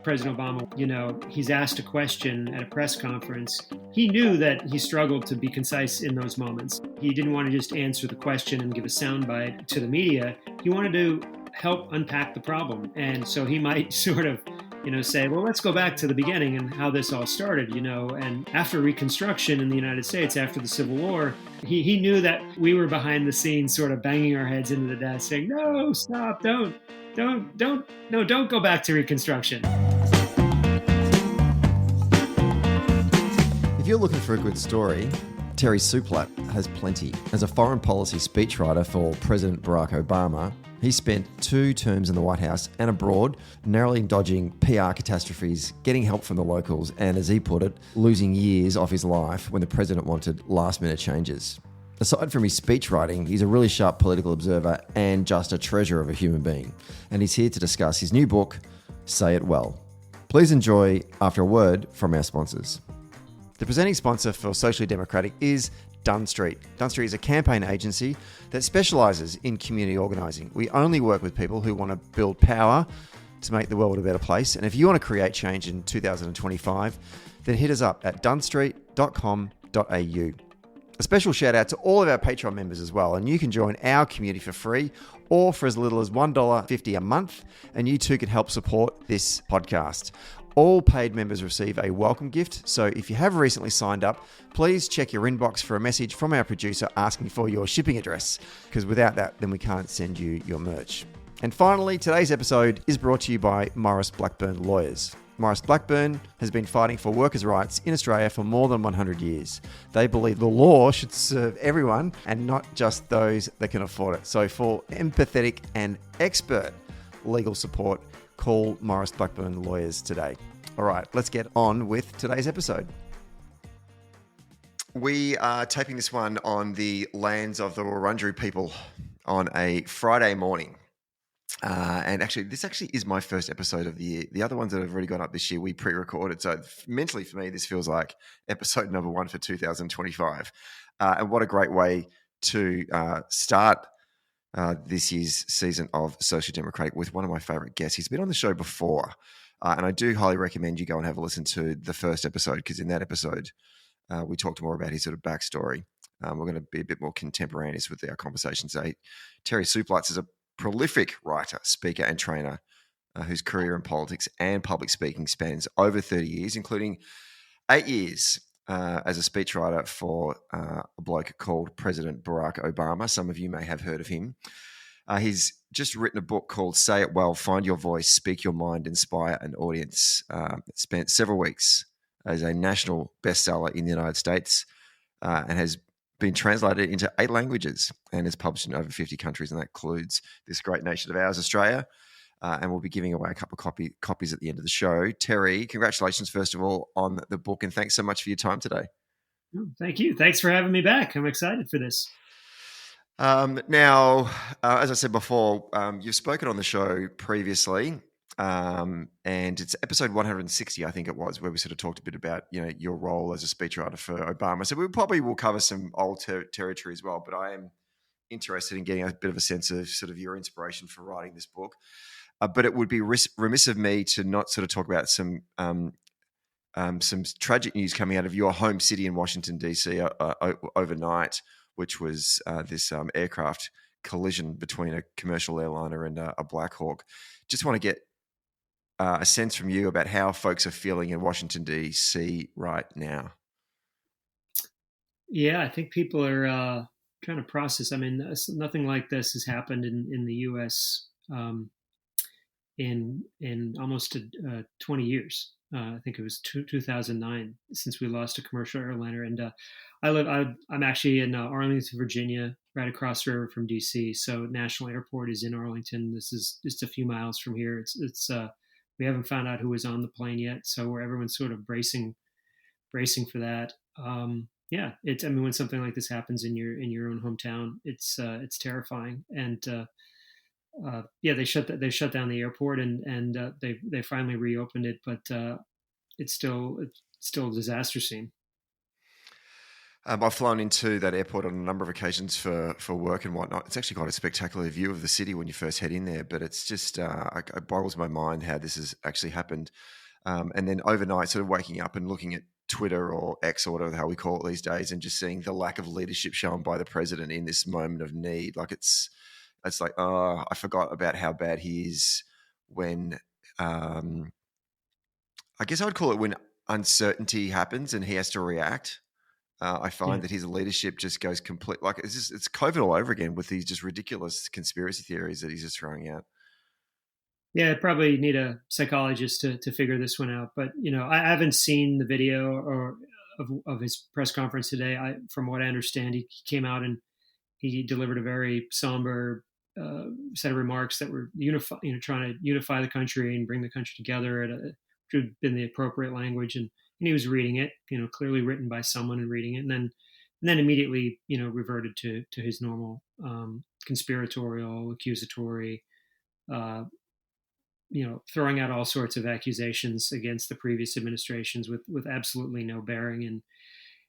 President Obama, he's asked a question at a press conference. He knew that he struggled to be concise in those moments. He didn't want to just answer the question and give a soundbite to the media. He wanted to help unpack the problem. And so he might sort of, say, well, let's go back to the beginning and how this all started, and after Reconstruction in the United States, after the Civil War, he knew that we were behind the scenes sort of banging our heads into the desk saying, no, stop, don't go back to Reconstruction. If you're looking for a good story, Terry Szuplat has plenty. As a foreign policy speechwriter for President Barack Obama, he spent 2 terms in the White House and abroad, narrowly dodging PR catastrophes, getting help from the locals, and as he put it, losing years off his life when the president wanted last-minute changes. Aside from his speechwriting, he's a really sharp political observer and just a treasure of a human being. And he's here to discuss his new book, Say It Well. Please enjoy after a word from our sponsors. The presenting sponsor for Socially Democratic is Dunn Street. Dunn Street is a campaign agency that specialises in community organising. We only work with people who want to build power to make the world a better place. And if you want to create change in 2025, then hit us up at dunnstreet.com.au. A special shout out to all of our Patreon members as well. And you can join our community for free or for as little as $1.50 a month. And you too can help support this podcast. All paid members receive a welcome gift. So if you have recently signed up, please check your inbox for a message from our producer asking for your shipping address, because without that, then we can't send you your merch. And finally, today's episode is brought to you by Maurice Blackburn Lawyers. Maurice Blackburn has been fighting for workers' rights in Australia for more than 100 years. They believe the law should serve everyone and not just those that can afford it. So for empathetic and expert legal support, call Maurice Blackburn Lawyers today. All right, let's get on with today's episode. We are taping this one on the lands of the Wurundjeri people on a Friday morning. And actually, this is my first episode of the year. The other ones that have already gone up this year, we pre-recorded. So mentally for me, this feels like episode number 1 for 2025. And what a great way to start this year's season of Social Democratic with one of my favourite guests. He's been on the show before, and I do highly recommend you go and have a listen to the first episode, because in that episode, we talked more about his sort of backstory. We're going to be a bit more contemporaneous with our conversation today. Terry Szuplat is a prolific writer, speaker, and trainer whose career in politics and public speaking spans over 30 years, including 8 years as a speechwriter for a bloke called President Barack Obama. Some of you may have heard of him. He's just written a book called Say It Well, Find Your Voice, Speak Your Mind, Inspire an Audience. It spent several weeks as a national bestseller in the United States and has been translated into 8 languages and is published in over 50 countries, and that includes this great nation of ours, Australia. And we'll be giving away a couple of copies at the end of the show. Terry, congratulations, first of all, on the book, and thanks so much for your time today. Thank you. Thanks for having me back. I'm excited for this. Now, as I said before, you've spoken on the show previously, and it's episode 160, I think it was, where we sort of talked a bit about your role as a speechwriter for Obama. So we probably will cover some old territory as well, but I am interested in getting a bit of a sense of sort of your inspiration for writing this book. But it would be remiss of me to not sort of talk about some tragic news coming out of your home city in Washington, D.C. Overnight, which was this aircraft collision between a commercial airliner and a Black Hawk. Just want to get a sense from you about how folks are feeling in Washington, D.C. right now. Yeah, I think people are trying to process. I mean, nothing like this has happened in the U.S. In almost 20 years. I think it was 2009 since we lost a commercial airliner. And I'm actually in Arlington, Virginia, right across the river from DC. So National Airport is in Arlington. This is just a few miles from here. It's we haven't found out who was on the plane yet, so everyone's sort of bracing for that. Yeah, I mean, when something like this happens in your own hometown, it's terrifying. And yeah, they shut down the airport and they finally reopened it, but it's still a disaster scene. I've flown into that airport on a number of occasions for work and whatnot. It's actually quite a spectacular view of the city when you first head in there, but it's just it boggles my mind how this has actually happened. And then overnight, sort of waking up and looking at Twitter or X or whatever the hell we call it these days, and just seeing the lack of leadership shown by the president in this moment of need. Like it's like, oh, I forgot about how bad he is when, I guess I would call it when uncertainty happens and he has to react. I find that his leadership just goes complete. Like it's COVID all over again with these just ridiculous conspiracy theories that he's just throwing out. Yeah, I probably need a psychologist to figure this one out. But I haven't seen the video or of his press conference today. From what I understand, he came out and he delivered a very somber set of remarks that were trying to unify the country and bring the country together which would have been the appropriate language. And he was reading it, clearly written by someone and reading it, and then immediately, reverted to his normal conspiratorial, accusatory, throwing out all sorts of accusations against the previous administrations with absolutely no bearing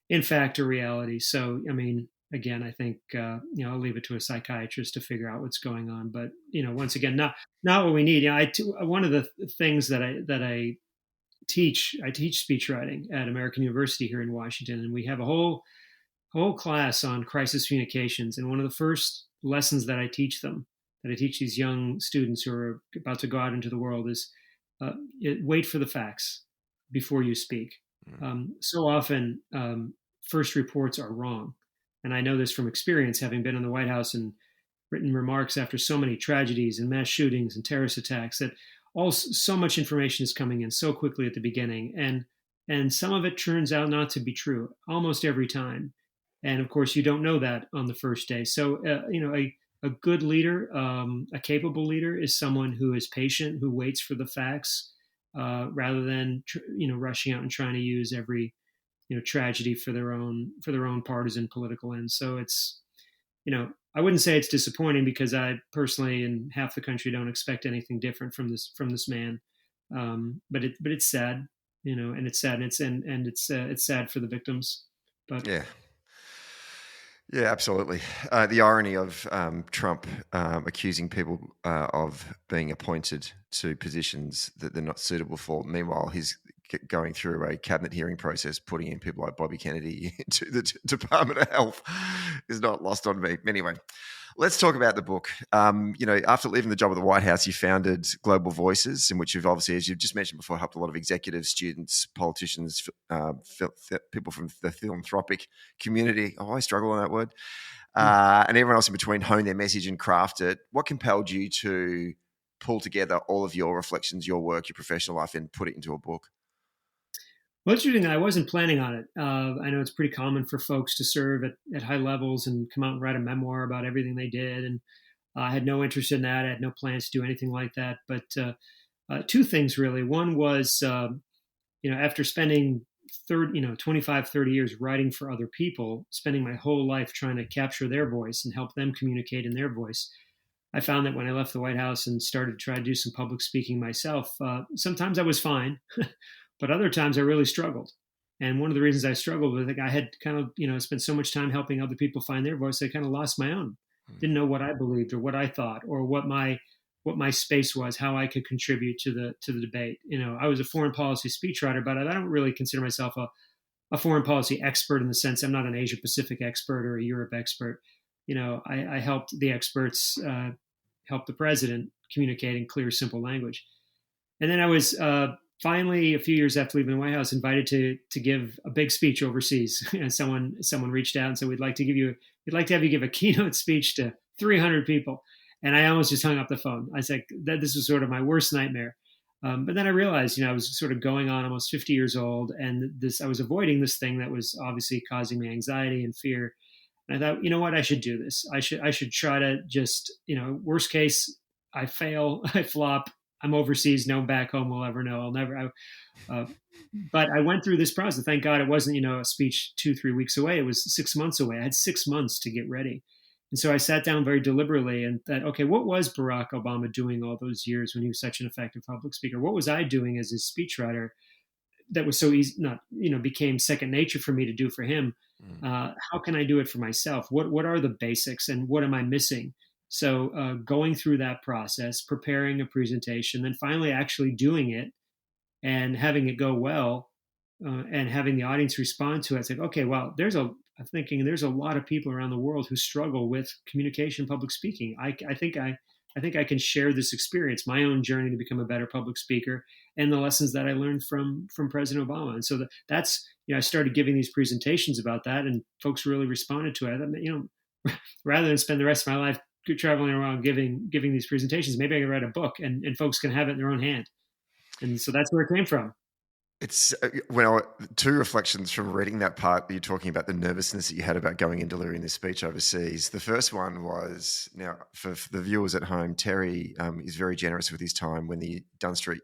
in fact or reality. So, I mean, again, I think I'll leave it to a psychiatrist to figure out what's going on. But once again, not what we need. One of the things that I teach speechwriting at American University here in Washington, and we have a whole class on crisis communications. And one of the first lessons that I teach these young students who are about to go out into the world is wait for the facts before you speak. So often, first reports are wrong. And I know this from experience, having been in the White House and written remarks after so many tragedies and mass shootings and terrorist attacks, that so much information is coming in so quickly at the beginning. And some of it turns out not to be true almost every time. And of course, you don't know that on the first day. So, a good leader, a capable leader, is someone who is patient, who waits for the facts, rather than rushing out and trying to use every tragedy for their own partisan political ends. So it's I wouldn't say it's disappointing, because I personally and half the country don't expect anything different from this man. But it's sad, and it's sad, and it's sad for the victims. But yeah, absolutely. The irony of Trump accusing people of being appointed to positions that they're not suitable for. Meanwhile, he's going through a cabinet hearing process, putting in people like Bobby Kennedy into the Department of Health is not lost on me. Anyway, let's talk about the book. After leaving the job at the White House, you founded Global Voices, in which you've obviously, as you've just mentioned before, helped a lot of executives, students, politicians, people from the philanthropic community. Oh, I struggle on that word. And everyone else in between hone their message and craft it. What compelled you to pull together all of your reflections, your work, your professional life, and put it into a book? Well, it's interesting. I wasn't planning on it. I know it's pretty common for folks to serve at high levels and come out and write a memoir about everything they did. And I had no interest in that. I had no plans to do anything like that. But two things, really. One was, after spending 25, 30 years writing for other people, spending my whole life trying to capture their voice and help them communicate in their voice, I found that when I left the White House and started to try to do some public speaking myself, sometimes I was fine. But other times I really struggled. And one of the reasons I struggled was I had kind of, spent so much time helping other people find their voice, I kind of lost my own. Didn't know what I believed or what I thought or what my space was, how I could contribute to the debate. I was a foreign policy speechwriter, but I don't really consider myself a foreign policy expert in the sense I'm not an Asia Pacific expert or a Europe expert. I helped the experts help the president communicate in clear, simple language. And then I was finally, a few years after leaving the White House, invited to give a big speech overseas. And someone reached out and said, we'd like to have you give a keynote speech to 300 people. And I almost just hung up the phone. I was like, this was sort of my worst nightmare. But then I realized, I was sort of going on almost 50 years old, and I was avoiding this thing that was obviously causing me anxiety and fear. And I thought, what, I should do this. I should try to just, worst case, I fail, I flop. I'm overseas. No one back home will ever know. I'll never. But I went through this process. Thank God it wasn't, a speech 2-3 weeks away. It was 6 months away. I had 6 months to get ready. And so I sat down very deliberately and thought, okay, what was Barack Obama doing all those years when he was such an effective public speaker? What was I doing as his speechwriter that was so easy, became second nature for me to do for him? How can I do it for myself? What are the basics, and what am I missing? So going through that process, preparing a presentation, then finally actually doing it and having it go well, and having the audience respond to it. It's like, okay, well, I'm thinking there's a lot of people around the world who struggle with communication, public speaking. I think I can share this experience, my own journey to become a better public speaker, and the lessons that I learned from President Obama. And so that's, I started giving these presentations about that, and folks really responded to it. I thought, rather than spend the rest of my life traveling around giving these presentations, maybe I can write a book, and folks can have it in their own hand. And so that's where it came from. It's two reflections from reading that part. You're talking about the nervousness that you had about going and delivering this speech overseas. The first one was, now for the viewers at home, Terry is very generous with his time. When the Dunn Street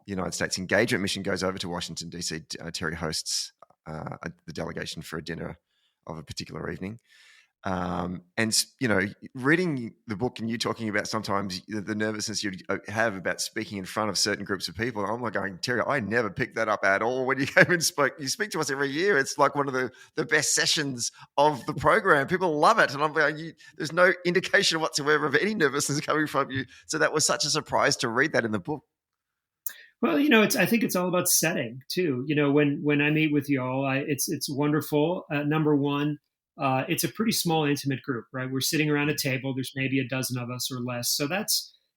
United States Engagement Mission goes over to Washington, D.C., Terry hosts the delegation for a dinner of a particular evening. And reading the book and you talking about sometimes the nervousness you have about speaking in front of certain groups of people, I'm like going, Terry, I never picked that up at all when you came and spoke. You speak to us every year. It's like one of the best sessions of the program. People love it. And I'm going, there's no indication whatsoever of any nervousness coming from you. So that was such a surprise to read that in the book. Well, I think it's all about setting too. When I meet with y'all, it's wonderful. Number one, it's a pretty small, intimate group, right? We're sitting around a table. There's maybe a dozen of us or less. So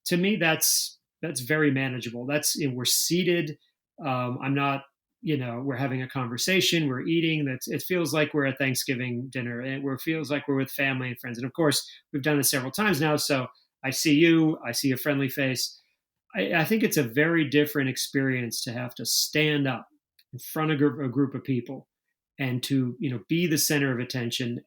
to me, that's very manageable. We're seated. I'm not, we're having a conversation. We're eating. It feels like we're at Thanksgiving dinner, and it feels like we're with family and friends. And of course, we've done this several times now. So I see you. I see a friendly face. I think it's a very different experience to have to stand up in front of a group of people and to be the center of attention,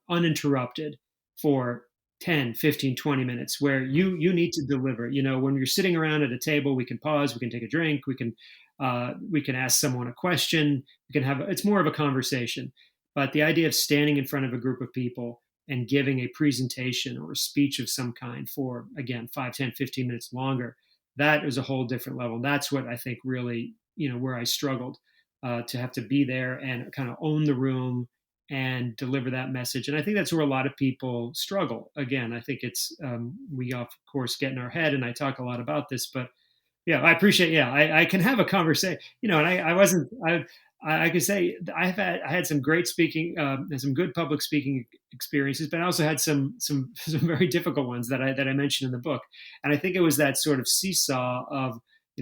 uninterrupted for 10, 15, 20 minutes, where you need to deliver. When you're sitting around at a table, we can pause, we can take a drink, we can ask someone a question, it's more of a conversation. But the idea of standing in front of a group of people and giving a presentation or a speech of some kind for, again, 5, 10, 15 minutes longer, that is a whole different level. That's what I think really, where I struggled. To have to be there and kind of own the room and deliver that message. And I think that's where a lot of people struggle. Again, I think it's, we of course get in our head, and I talk a lot about this, but yeah, I appreciate, I can have a conversation, and I can say I had some great speaking, and some good public speaking experiences, but I also had some very difficult ones that I mentioned in the book. And I think it was that sort of seesaw of,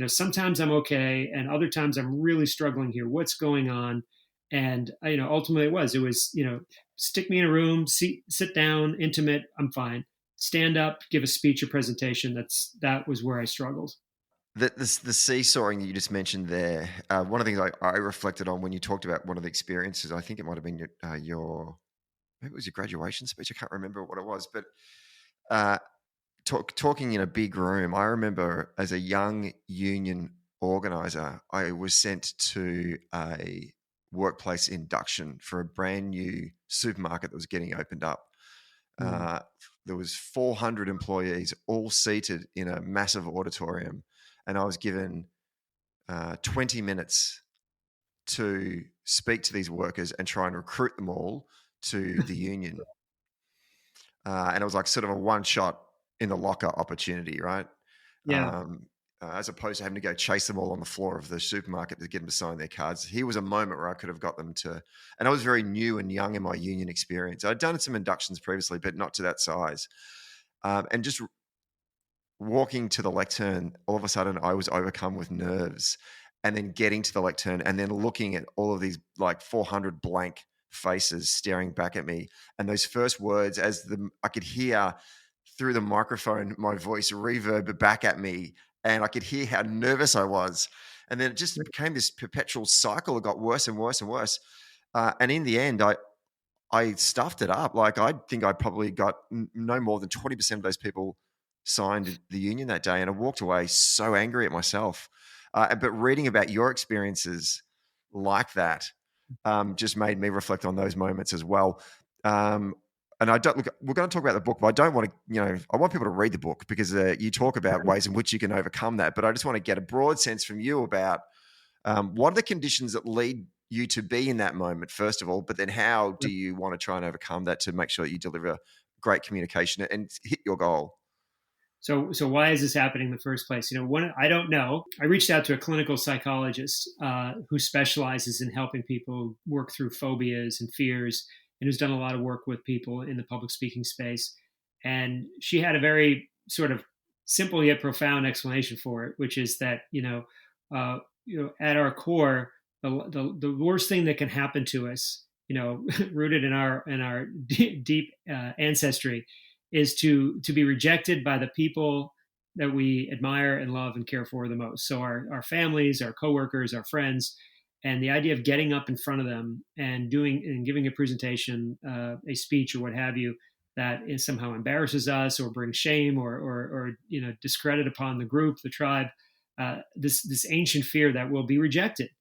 sometimes I'm okay, and other times I'm really struggling here. What's going on? And ultimately it was stick me in a room, sit down, intimate, I'm fine. Stand up, give a speech or presentation. That was where I struggled. The seesawing that you just mentioned there, one of the things I reflected on when you talked about one of the experiences, I think it might have been your maybe it was your graduation speech. I can't remember what it was, but talking in a big room. I remember as a young union organizer, I was sent to a workplace induction for a brand new supermarket that was getting opened up. There was 400 employees all seated in a massive auditorium, and I was given 20 minutes to speak to these workers and try and recruit them all to the union. And it was like sort of a one-shot in the locker opportunity, right? Yeah. As opposed to having to go chase them all on the floor of the supermarket to get them to sign their cards. Here was a moment where I could have got them to, and I was very new and young in my union experience. I'd done some inductions previously, but not to that size. And just walking to the lectern, all of a sudden I was overcome with nerves, and then getting to the lectern and then looking at all of these like 400 blank faces staring back at me. And those first words, I could hear through the microphone, my voice reverb back at me, and I could hear how nervous I was. And then it just became this perpetual cycle. It got worse and worse and worse. And in the end, I stuffed it up. Like, I think I probably got no more than 20% of those people signed the union that day. And I walked away so angry at myself. But reading about your experiences like that just made me reflect on those moments as well. And we're going to talk about the book, but I don't want to, I want people to read the book because you talk about ways in which you can overcome that. But I just want to get a broad sense from you about what are the conditions that lead you to be in that moment, first of all, but then how do you want to try and overcome that to make sure that you deliver great communication and hit your goal? So why is this happening in the first place? I don't know. I reached out to a clinical psychologist who specializes in helping people work through phobias and fears, and who's done a lot of work with people in the public speaking space. And she had a very sort of simple yet profound explanation for it, which is that at our core, the worst thing that can happen to us, rooted in our deep ancestry, is to be rejected by the people that we admire and love and care for the most. So our families, our coworkers, our friends, and the idea of getting up in front of them and giving a presentation, a speech, or what have you, that is somehow embarrasses us or brings shame or discredit upon the group, the tribe. This ancient fear that we'll be rejected,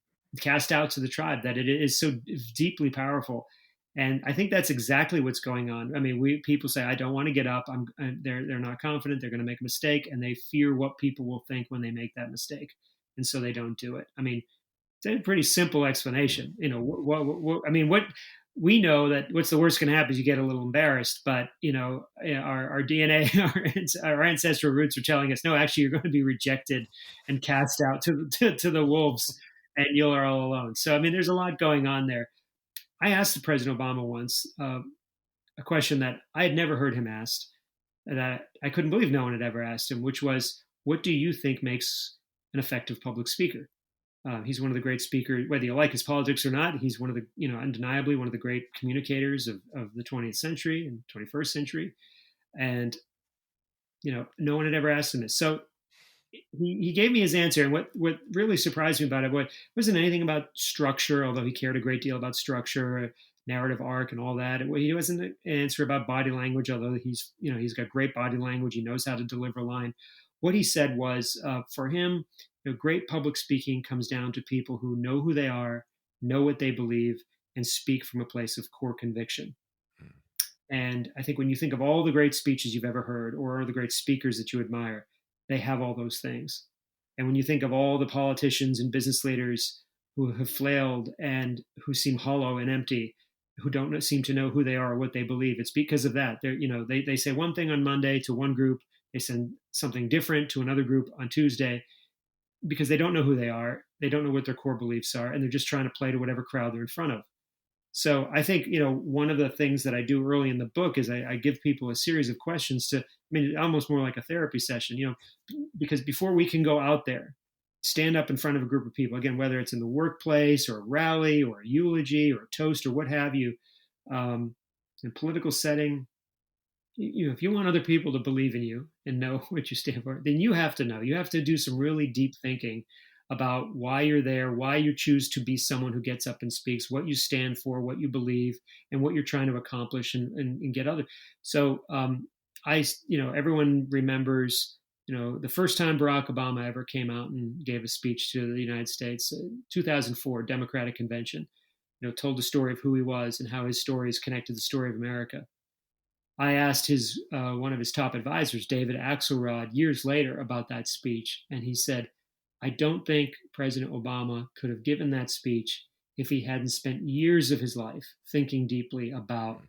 cast out to the tribe, that it is so deeply powerful. And I think that's exactly what's going on. I mean, people say, I don't want to get up. They're not confident. They're going to make a mistake, and they fear what people will think when they make that mistake, and so they don't do it. I mean, it's a pretty simple explanation. What we know, that what's the worst going to happen is you get a little embarrassed, but our DNA, our ancestral roots are telling us, no, actually, you're going to be rejected and cast out to the wolves, and you're all alone. So I mean, there's a lot going on there. I asked President Obama once a question that I had never heard him asked, that I couldn't believe no one had ever asked him, which was, what do you think makes an effective public speaker? He's one of the great speakers, whether you like his politics or not. He's one of the, undeniably one of the great communicators of the 20th century and 21st century. And, no one had ever asked him this. So he gave me his answer, and what really surprised me about it wasn't anything about structure, although he cared a great deal about structure, narrative arc, and all that. He wasn't answer about body language, although he's got great body language. He knows how to deliver a line. What he said was, for him, great public speaking comes down to people who know who they are, know what they believe, and speak from a place of core conviction. And I think when you think of all the great speeches you've ever heard, or the great speakers that you admire, they have all those things. And when you think of all the politicians and business leaders who have flailed and who seem hollow and empty, who don't seem to know who they are or what they believe, it's because of that. They say one thing on Monday to one group, they send something different to another group on Tuesday, because they don't know who they are, they don't know what their core beliefs are, and they're just trying to play to whatever crowd they're in front of. So I think, one of the things that I do early in the book is I give people a series of questions almost more like a therapy session, because before we can go out there, stand up in front of a group of people, again, whether it's in the workplace or a rally or a eulogy or a toast or what have you, in a political setting, if you want other people to believe in you and know what you stand for, then you have to know. You have to do some really deep thinking about why you're there, why you choose to be someone who gets up and speaks, what you stand for, what you believe, and what you're trying to accomplish and get other. So everyone remembers, the first time Barack Obama ever came out and gave a speech to the United States, 2004 Democratic Convention, told the story of who he was and how his story is connected to the story of America. I asked one of his top advisors, David Axelrod, years later about that speech, and he said, I don't think President Obama could have given that speech if he hadn't spent years of his life thinking deeply about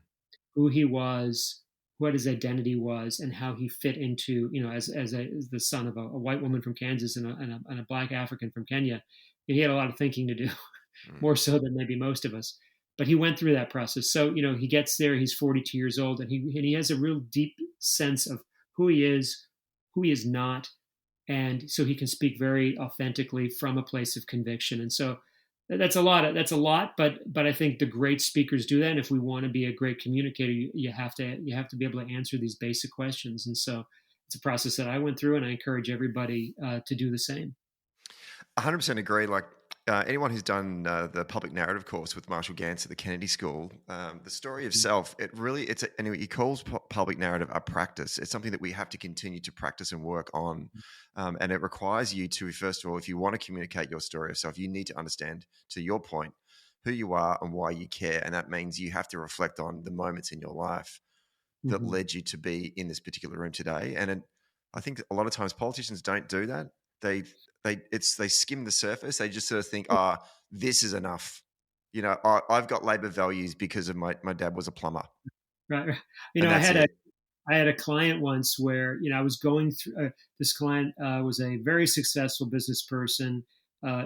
who he was, what his identity was, and how he fit into, as the son of a white woman from Kansas and a black African from Kenya. He had a lot of thinking to do, more so than maybe most of us. But he went through that process. So, he gets there, he's 42 years old, and he has a real deep sense of who he is not. And so he can speak very authentically from a place of conviction. And so that's a lot, but I think the great speakers do that. And if we want to be a great communicator, you have to be able to answer these basic questions. And so it's a process that I went through, and I encourage everybody to do the same. 100% agree. Like anyone who's done the public narrative course with Marshall Gantz at the Kennedy School, the story of self, anyway, he calls public narrative a practice. It's something that we have to continue to practice and work on. And it requires you to, first of all, if you want to communicate your story of self, you need to understand, to your point, who you are and why you care. And that means you have to reflect on the moments in your life that led you to be in this particular room today. And I think a lot of times politicians don't do that. They skim the surface. They just sort of think, this is enough. I've got Labor values because of my dad was a plumber, Right. Right. and that's it. I had a client once where, I was going through, this client was a very successful business person.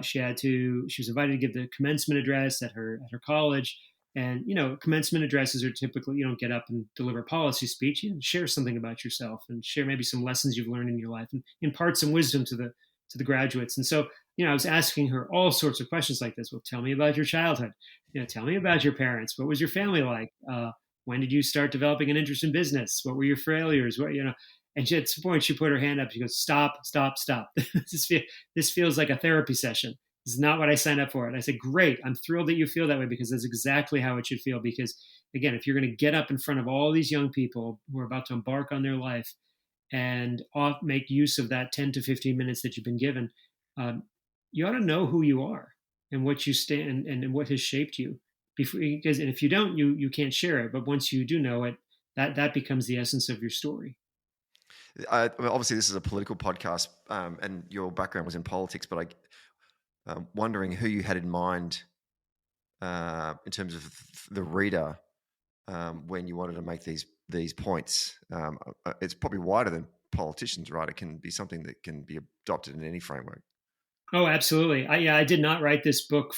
She was invited to give the commencement address at her college. And, commencement addresses are typically, you don't get up and deliver a policy speech. You share something about yourself and share maybe some lessons you've learned in your life and impart some wisdom to the graduates. And so, I was asking her all sorts of questions like this. Well, tell me about your childhood. Tell me about your parents. What was your family like? When did you start developing an interest in business? What were your failures? And at some point she put her hand up. She goes, stop, stop, stop. This feels like a therapy session. This is not what I signed up for. And I said, great. I'm thrilled that you feel that way, because that's exactly how it should feel. Because again, if you're going to get up in front of all these young people who are about to embark on their life and make use of that 10 to 15 minutes that you've been given, you ought to know who you are and what you stand and what has shaped you. Because and if you don't, you can't share it. But once you do know it, that becomes the essence of your story. Well, obviously, this is a political podcast, and your background was in politics. But I'm wondering who you had in mind in terms of the reader when you wanted to make these points. It's probably wider than politicians, right? It can be something that can be adopted in any framework. Oh, absolutely. I did not write this book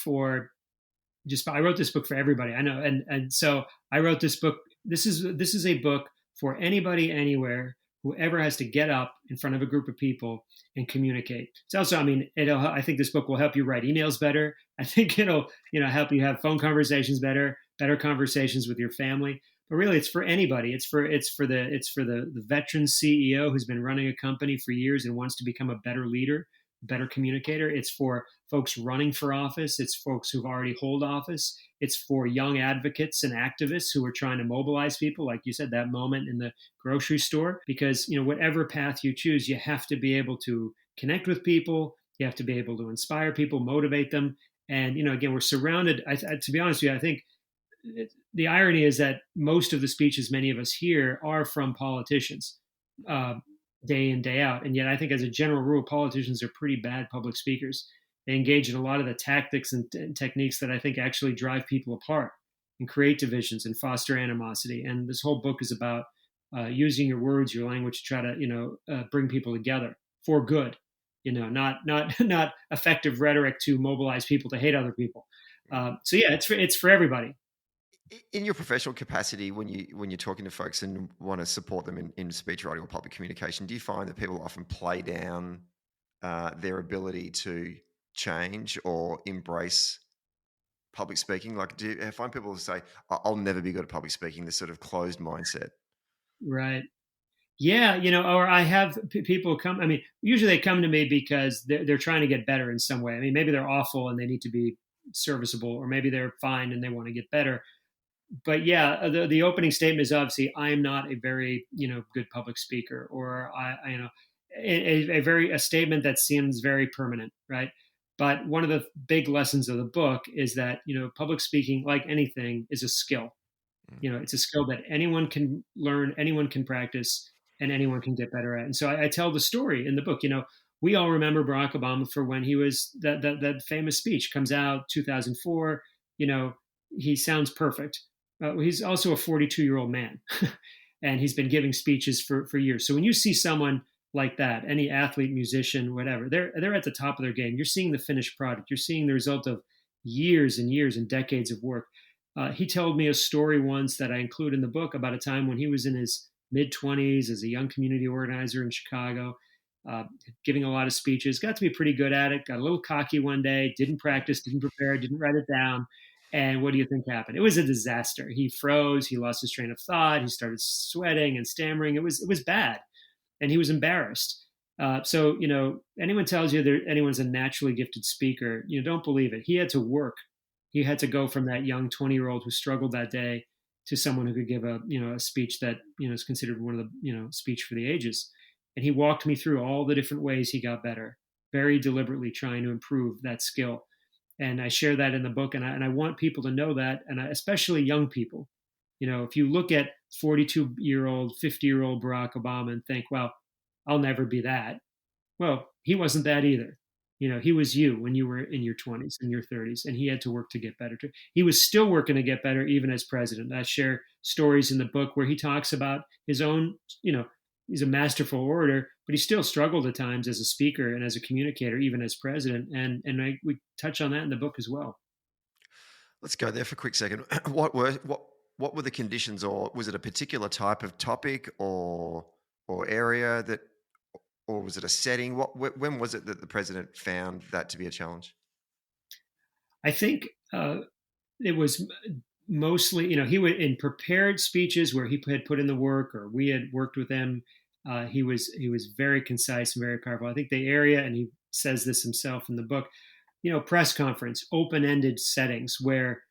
I wrote this book for everybody. I know. And so I wrote this book. This is a book for anybody, anywhere, whoever has to get up in front of a group of people and communicate. It's also, I think this book will help you write emails better. I think it'll, help you have phone conversations better conversations with your family. But really, it's for anybody. It's for the veteran CEO who's been running a company for years and wants to become a better leader, better communicator. It's for folks running for office. It's folks who've already hold office. It's for young advocates and activists who are trying to mobilize people, like you said, that moment in the grocery store. Because, whatever path you choose, you have to be able to connect with people. You have to be able to inspire people, motivate them. And, again, we're surrounded. To be honest with you, I think the irony is that most of the speeches many of us hear are from politicians. Day in, day out. And yet I think as a general rule, politicians are pretty bad public speakers. They engage in a lot of the tactics and techniques that I think actually drive people apart and create divisions and foster animosity. And this whole book is about using your words, your language to try to, bring people together for good, not effective rhetoric to mobilize people to hate other people. So yeah, it's for everybody. In your professional capacity, when you're talking to folks and want to support them in speech writing or public communication, do you find that people often play down their ability to change or embrace public speaking? Like, do you find people say, "I'll never be good at public speaking"? This sort of closed mindset. Right. Yeah, or I have people come. Usually they come to me because they're trying to get better in some way. Maybe they're awful and they need to be serviceable, or maybe they're fine and they want to get better. But yeah, the opening statement is obviously I am not a very good public speaker, or a statement that seems very permanent, right? But one of the big lessons of the book is that public speaking, like anything, is a skill. It's a skill that anyone can learn, anyone can practice, and anyone can get better at. And so I tell the story in the book. We all remember Barack Obama for when he was that famous speech comes out 2004. He sounds perfect. He's also a 42-year-old man, and he's been giving speeches for years. So when you see someone like that, any athlete, musician, whatever, they're at the top of their game. You're seeing the finished product. You're seeing the result of years and years and decades of work. He told me a story once that I include in the book about a time when he was in his mid-20s as a young community organizer in Chicago, giving a lot of speeches, got to be pretty good at it, got a little cocky one day, didn't practice, didn't prepare, didn't write it down. And what do you think happened? It was a disaster. He froze. He lost his train of thought. He started sweating and stammering. It was bad, and he was embarrassed. So anyone tells you that anyone's a naturally gifted speaker, don't believe it. He had to work. He had to go from that young 20-year-old who struggled that day to someone who could give a speech that is considered one of the speech for the ages. And he walked me through all the different ways he got better, very deliberately trying to improve that skill. And I share that in the book, and I want people to know that, and especially young people. If you look at 42-year-old, 50-year-old Barack Obama and think, well, I'll never be that. Well, he wasn't that either. He was you when you were in your 20s and your 30s, and he had to work to get better. He was still working to get better even as president. I share stories in the book where he talks about his own, he's a masterful orator, but he still struggled at times as a speaker and as a communicator, even as president. And we touch on that in the book as well. Let's go there for a quick second. What were the conditions, or was it a particular type of topic or area that, or was it a setting? When was it that the president found that to be a challenge? I think it was mostly, he would, in prepared speeches where he had put in the work, or we had worked with him. He was very concise and very powerful. I think the area, and he says this himself in the book, press conference, open-ended settings where,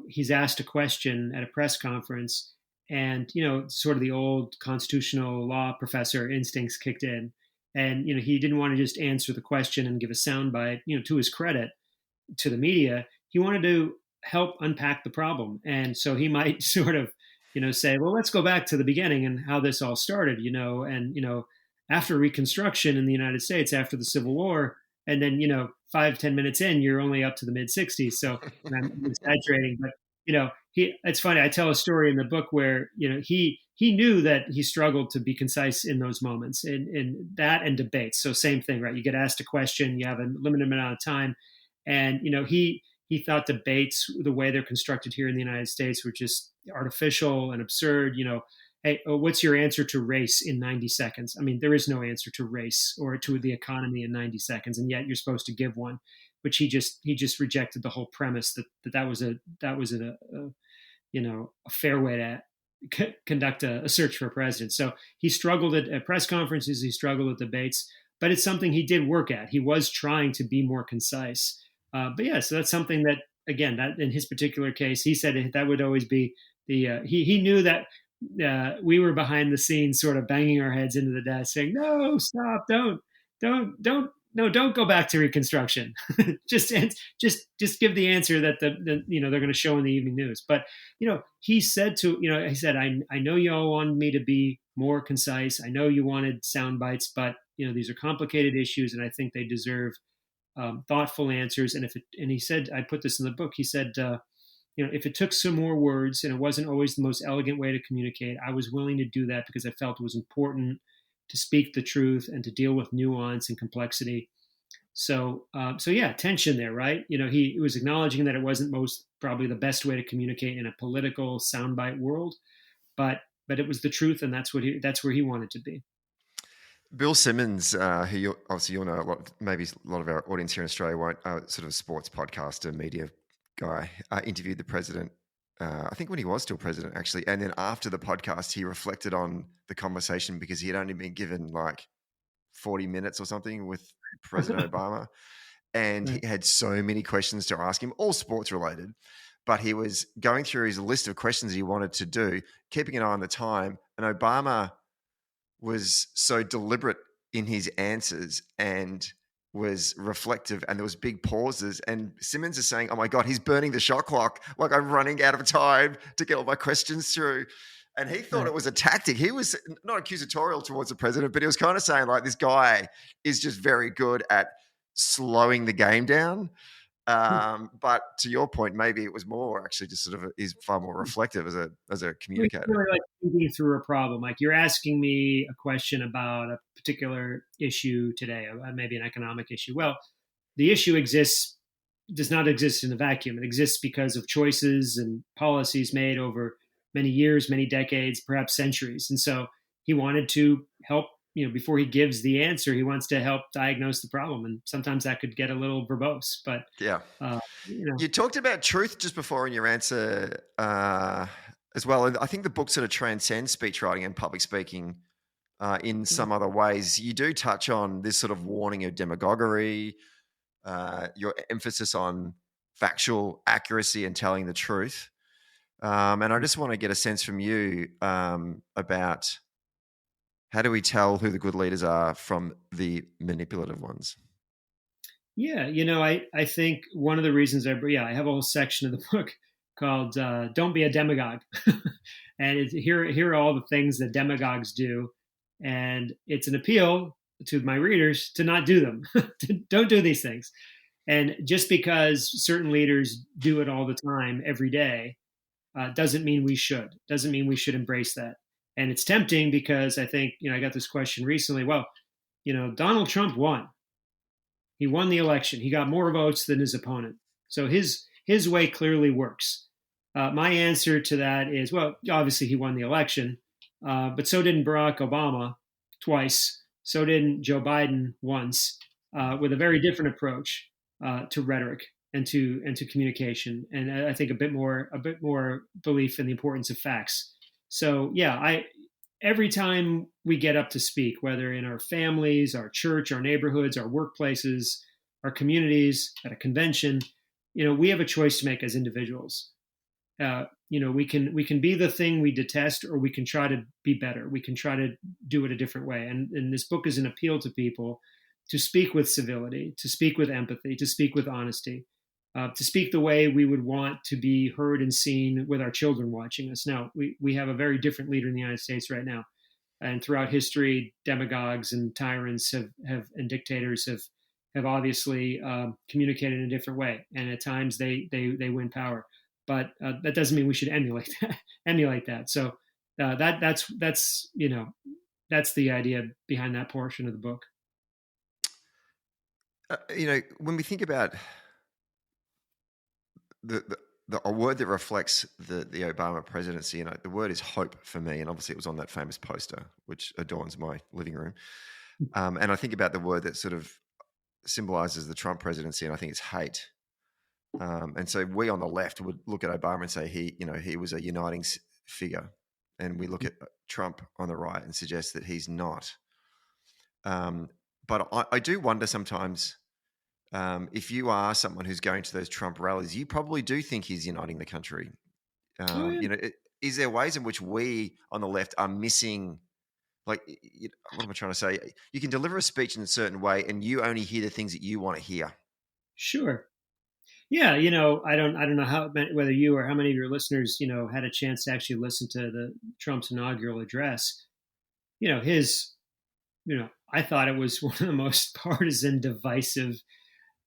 he's asked a question at a press conference, and, sort of the old constitutional law professor instincts kicked in. And, he didn't want to just answer the question and give a soundbite, to his credit to the media. He wanted to help unpack the problem. And so he might sort of, say, well, let's go back to the beginning and how this all started, and, after Reconstruction in the United States, after the Civil War, and then, 5-10 minutes in, you're only up to the mid 60s. So I'm exaggerating, but, it's funny. I tell a story in the book where, he knew that he struggled to be concise in those moments, in that and debates. So same thing, right? You get asked a question, you have a limited amount of time. And, he thought debates, the way they're constructed here in the United States, were just artificial and absurd. Hey, what's your answer to race in 90 seconds? I mean, there is no answer to race or to the economy in 90 seconds, and yet you're supposed to give one. Which he just rejected the whole premise that was a fair way to conduct a search for a president. So he struggled at press conferences, he struggled at debates, but it's something he did work at. He was trying to be more concise. But yeah, so that's something that, again, that in his particular case, he said that would always be he knew that we were behind the scenes sort of banging our heads into the desk saying, no, stop, don't go back to Reconstruction. just give the answer that they're going to show in the evening news. But, he said I know you all wanted me to be more concise. I know you wanted sound bites, but, these are complicated issues, and I think they deserve thoughtful answers. And he said, I put this in the book, he said, if it took some more words and it wasn't always the most elegant way to communicate, I was willing to do that because I felt it was important to speak the truth and to deal with nuance and complexity. So yeah, tension there, right? He was acknowledging that it wasn't probably the best way to communicate in a political soundbite world, but it was the truth, and that's where he wanted to be. Bill Simmons, who you'll know maybe a lot of our audience here in Australia won't, sort of a sports podcaster, media guy, interviewed the president, I think when he was still president, actually. And then after the podcast, he reflected on the conversation because he had only been given like 40 minutes or something with President Obama. And he had so many questions to ask him, all sports related. But he was going through his list of questions he wanted to do, keeping an eye on the time. And Obama was so deliberate in his answers and was reflective, and there was big pauses, and Simmons is saying, oh my God, he's burning the shot clock. Like, I'm running out of time to get all my questions through. And he thought it was a tactic. He was not accusatorial towards the president, but he was kind of saying, like, this guy is just very good at slowing the game down. But to your point, maybe it was more actually just sort of he's far more reflective as a communicator. You're like thinking through a problem. Like, you're asking me a question about a particular issue today, maybe an economic issue. Well, the issue does not exist in a vacuum. It exists because of choices and policies made over many years, many decades, perhaps centuries. And so he wanted to help, before he gives the answer, he wants to help diagnose the problem. And sometimes that could get a little verbose, but yeah. You talked about truth just before in your answer as well. And I think the book sort of transcends speechwriting and public speaking in some other ways. You do touch on this sort of warning of demagoguery, your emphasis on factual accuracy and telling the truth. And I just want to get a sense from you about how do we tell who the good leaders are from the manipulative ones? Yeah, I think one of the reasons I have a whole section of the book called "Don't Be a Demagogue," and here are all the things that demagogues do, and it's an appeal to my readers to not do them. Don't do these things. And just because certain leaders do it all the time, every day, doesn't mean we should. Doesn't mean we should embrace that. And it's tempting because I think, I got this question recently. Well, Donald Trump won. He won the election. He got more votes than his opponent. So his way clearly works. My answer to that is, well, obviously he won the election, but so didn't Barack Obama twice. So didn't Joe Biden once, with a very different approach to rhetoric and to communication, and I think a bit more belief in the importance of facts. So yeah, every time we get up to speak, whether in our families, our church, our neighborhoods, our workplaces, our communities, at a convention, we have a choice to make as individuals. We can be the thing we detest, or we can try to be better. We can try to do it a different way. And this book is an appeal to people to speak with civility, to speak with empathy, to speak with honesty, to speak the way we would want to be heard and seen with our children watching us. Now, we have a very different leader in the United States right now. And throughout history, demagogues and tyrants and dictators have obviously communicated in a different way. And at times they win power. But that doesn't mean we should emulate that. So that's the idea behind that portion of the book. When we think about a word that reflects the Obama presidency, the word is hope for me, and obviously it was on that famous poster which adorns my living room. And I think about the word that sort of symbolizes the Trump presidency, and I think it's hate. And so we on the left would look at Obama and say he was a uniting figure, and we look at Trump on the right and suggest that he's not. But I do wonder sometimes, if you are someone who's going to those Trump rallies, you probably do think he's uniting the country. Is there ways in which we on the left are missing? Like, what am I trying to say? You can deliver a speech in a certain way, and you only hear the things that you want to hear. Sure. Yeah, I don't know whether you or how many of your listeners, had a chance to actually listen to the Trump's inaugural address. I thought it was one of the most partisan, divisive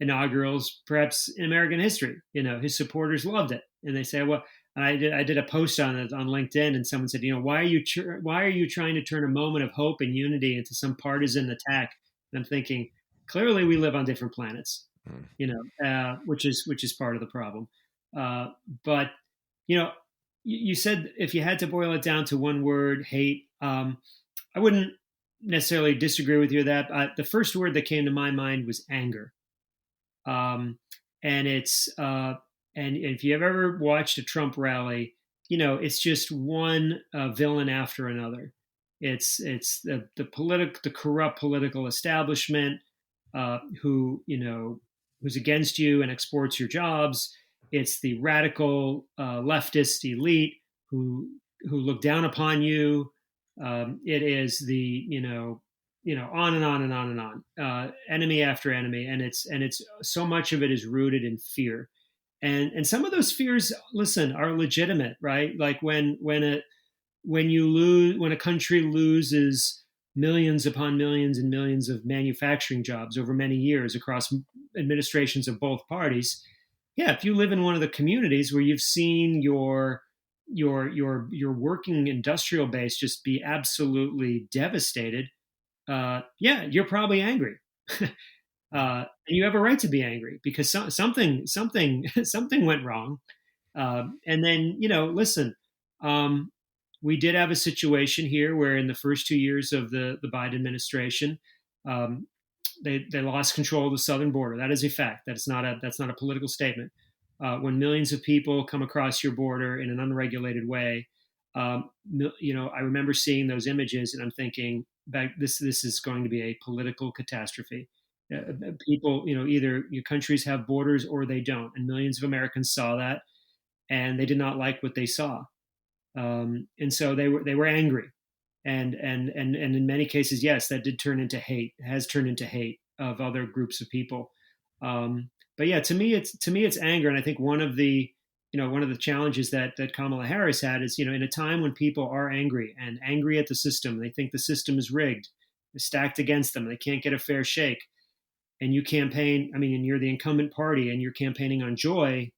inaugurals perhaps in American history. His supporters loved it, and they say, well, I did a post on it on LinkedIn, and someone said, why are you trying to turn a moment of hope and unity into some partisan attack? And I'm thinking, clearly we live on different planets. Which is part of the problem. But you said if you had to boil it down to one word, hate. I wouldn't necessarily disagree with you that. The first word that came to my mind was anger. And it's and if you have ever watched a Trump rally, it's just one villain after another. It's the corrupt political establishment who's against you and exports your jobs. It's the radical leftist elite who look down upon you. It is the on and on and on and on, enemy after enemy, and it's so much of it is rooted in fear, and some of those fears, listen, are legitimate, right? Like when a country loses millions upon millions and millions of manufacturing jobs over many years across administrations of both parties. Yeah, if you live in one of the communities where you've seen your working industrial base just be absolutely devastated, you're probably angry. And you have a right to be angry because something went wrong. And then, listen, we did have a situation here where in the first 2 years of the Biden administration, they lost control of the southern border. That is a fact. That's not a political statement. When millions of people come across your border in an unregulated way, I remember seeing those images and I'm thinking, this is going to be a political catastrophe. People, either your countries have borders or they don't, and millions of Americans saw that, and they did not like what they saw. And so they were angry, and in many cases, yes, that did turn into hate. It has turned into hate of other groups of people. But yeah, to me, it's anger, and I think one of the challenges that Kamala Harris had is, in a time when people are angry at the system, they think the system is rigged, stacked against them. They can't get a fair shake. And you campaign, I mean, and you're the incumbent party and you're campaigning on joy,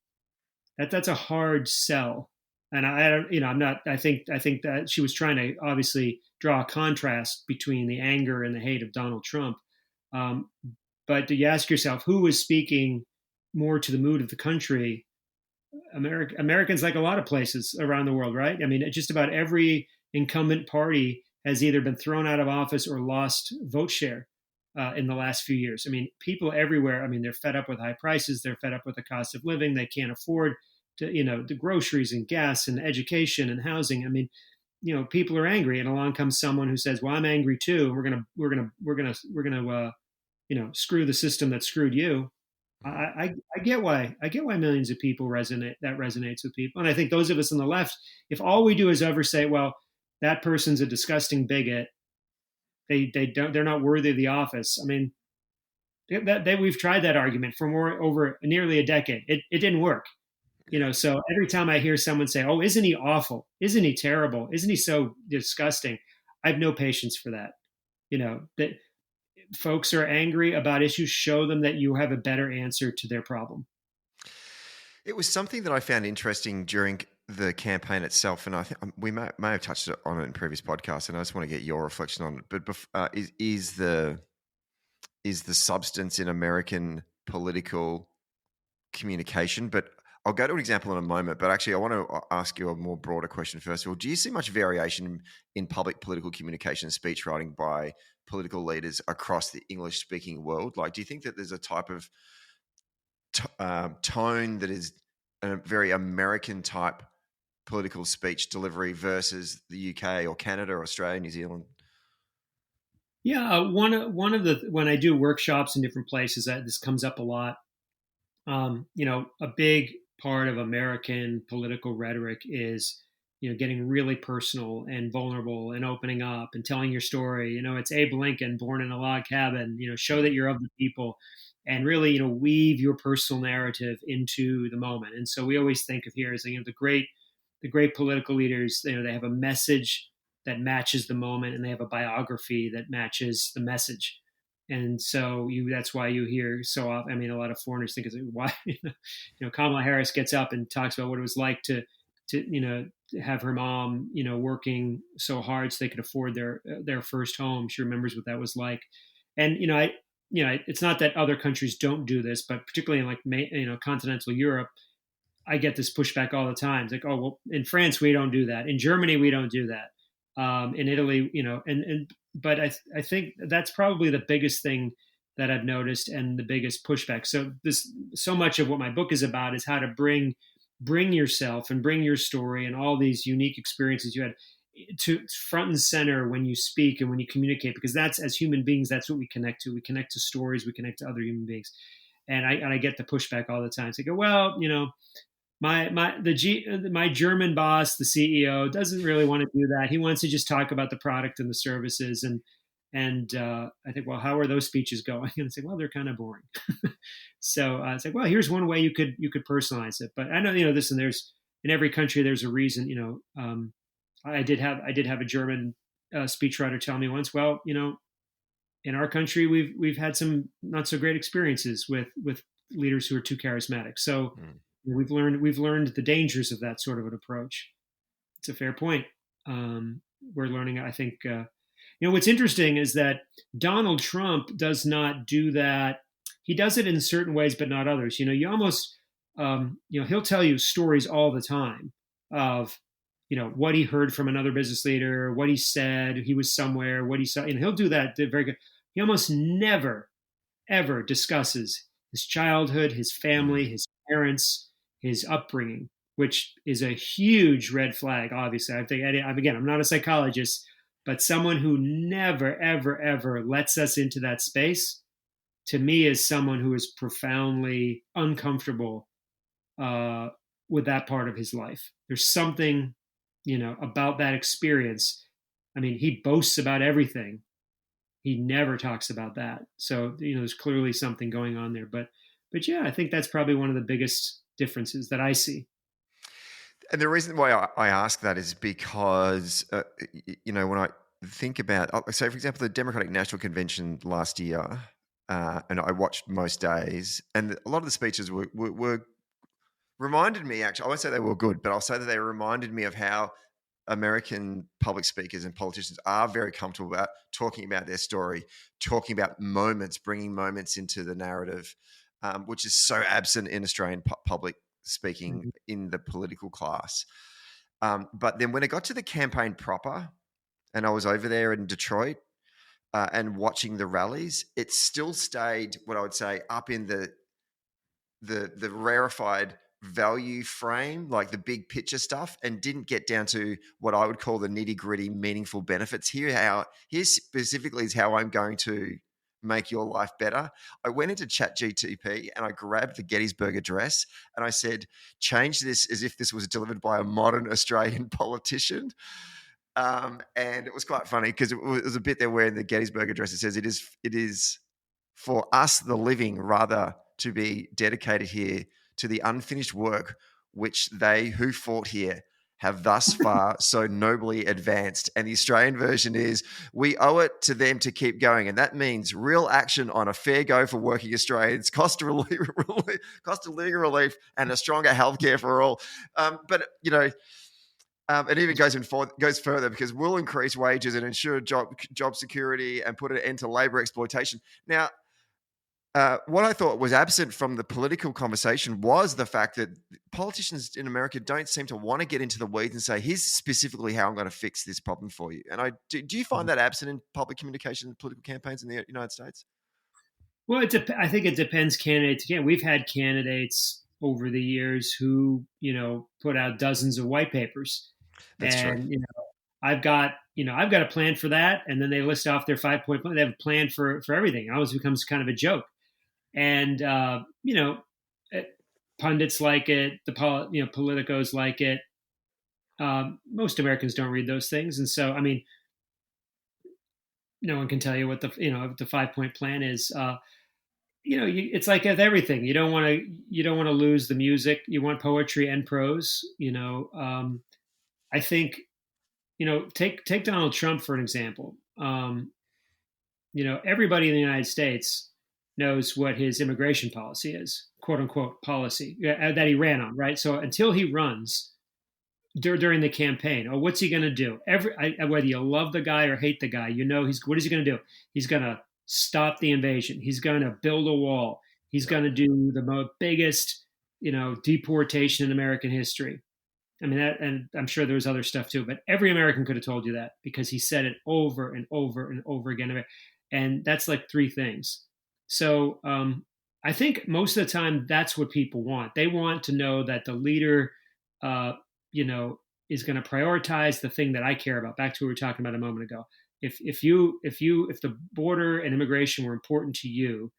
that's a hard sell. And I don't, I'm not, I think that she was trying to obviously draw a contrast between the anger and the hate of Donald Trump. But do you ask yourself, who was speaking more to the mood of the country? Americans, like a lot of places around the world, right? I mean, just about every incumbent party has either been thrown out of office or lost vote share in the last few years. I mean, people everywhere, I mean, they're fed up with high prices. They're fed up with the cost of living. They can't afford to, the groceries and gas and education and housing. I mean, people are angry, and along comes someone who says, well, I'm angry too. We're gonna screw the system that screwed you. I get why millions of people resonates with people. And I think those of us on the left, if all we do is ever say, well, that person's a disgusting bigot, they're not worthy of the office. I mean, we've tried that argument for over nearly a decade. It didn't work. So every time I hear someone say, oh, isn't he awful? Isn't he terrible? Isn't he so disgusting? I have no patience for that. That folks are angry about issues, show them that you have a better answer to their problem. It was something that I found interesting during the campaign itself, and I think we may have touched on it in previous podcasts, and I just want to get your reflection on it. But is the substance in American political communication? But I'll go to an example in a moment, but actually I want to ask you a more broader question first of all. Do you see much variation in public political communication and speech writing by political leaders across the English-speaking world? Like, do you think that there's a type of tone that is a very American type political speech delivery versus the UK or Canada or Australia, New Zealand? Yeah, one of the, when I do workshops in different places, this comes up a lot. A big part of American political rhetoric is, getting really personal and vulnerable and opening up and telling your story. It's Abe Lincoln born in a log cabin, show that you're of the people and really, weave your personal narrative into the moment. And so we always think of here as, the great political leaders, they have a message that matches the moment and they have a biography that matches the message. And so that's why you hear so often, I mean, a lot of foreigners think it's why, Kamala Harris gets up and talks about what it was like to have her mom, working so hard so they could afford their first home. She remembers what that was like. And, it's not that other countries don't do this, but particularly in continental Europe, I get this pushback all the time. It's like, oh, well, in France, we don't do that. In Germany, we don't do that. In Italy, but I think that's probably the biggest thing that I've noticed and the biggest pushback. So much of what my book is about is how to bring yourself and bring your story and all these unique experiences you had to front and center when you speak and when you communicate, because that's, as human beings, that's what we connect to. We connect to stories, we connect to other human beings. And I get the pushback all the time. So I go, well, my German boss, the CEO, doesn't really want to do that. He wants to just talk about the product and the services. And I think, well, how are those speeches going? And it's like, well, they're kind of boring. So it's like, well, here's one way you could personalize it. But I know, listen, there's in every country there's a reason. I did have a German speechwriter tell me once, well, in our country we've had some not so great experiences with leaders who are too charismatic. So. We've learned the dangers of that sort of an approach. It's a fair point. We're learning, I think, what's interesting is that Donald Trump does not do that. He does it in certain ways, but not others. You almost, he'll tell you stories all the time of, what he heard from another business leader, what he said, he was somewhere, what he saw, and he'll do that very good. He almost never, ever discusses his childhood, his family, his parents, his upbringing, which is a huge red flag. Obviously, I think, again, I'm not a psychologist, but someone who never, ever, ever lets us into that space, to me, is someone who is profoundly uncomfortable with that part of his life. There's something, about that experience. I mean, he boasts about everything. He never talks about that. So, there's clearly something going on there. But yeah, I think that's probably one of the biggest differences that I see. And the reason why I ask that is because, think about, so for example, the Democratic National Convention last year, and I watched most days, and a lot of the speeches were reminded me, actually, I won't say they were good, but I'll say that they reminded me of how American public speakers and politicians are very comfortable about talking about their story, talking about moments, bringing moments into the narrative, which is so absent in Australian public speaking Mhm. in the political class. But then when it got to the campaign proper, and I was over there in Detroit and watching the rallies, it still stayed what I would say up in the rarefied value frame, like the big picture stuff, and didn't get down to what I would call the nitty gritty, meaningful benefits. Here specifically is how I'm going to make your life better. I went into ChatGTP and I grabbed the Gettysburg Address and I said, change this as if this was delivered by a modern Australian politician. And it was quite funny because it was a bit there where in the Gettysburg Address it says it is for us the living rather to be dedicated here to the unfinished work which they who fought here have thus far so nobly advanced. And the Australian version is, we owe it to them to keep going. And that means real action on a fair go for working Australians, cost of living relief, and a stronger healthcare for all. But, you know, it even goes further because we'll increase wages and ensure job security and put an end to labour exploitation. Now, what I thought was absent from the political conversation was the fact that politicians in America don't seem to want to get into the weeds and say, here's specifically how I'm going to fix this problem for you. And do you find that absent in public communication and political campaigns in the United States? Well, I think it depends candidate to candidate. We've had candidates over the years who, put out dozens of white papers, That's true. and I've got a plan for that, and then they list off their 5-point plan. They have a plan for everything. It always becomes kind of a joke, and pundits like it, politicos like it. Most Americans don't read those things, and so I mean, no one can tell you what the 5-point plan is. It's like with everything. You don't want to lose the music. You want poetry and prose. I think take Donald Trump for an example. Everybody in the United States knows what his immigration policy is, quote unquote policy that he ran on, right? So until he runs during the campaign, what's he going to do? Whether you love the guy or hate the guy, what is he going to do? He's going to stop the invasion. He's going to build a wall. He's going to do the biggest, deportation in American history. I mean, and I'm sure there was other stuff too, but every American could have told you that because he said it over and over and over again. And that's like three things. So I think most of the time that's what people want. They want to know that the leader, is going to prioritize the thing that I care about. Back to what we were talking about a moment ago. If the border and immigration were important to you,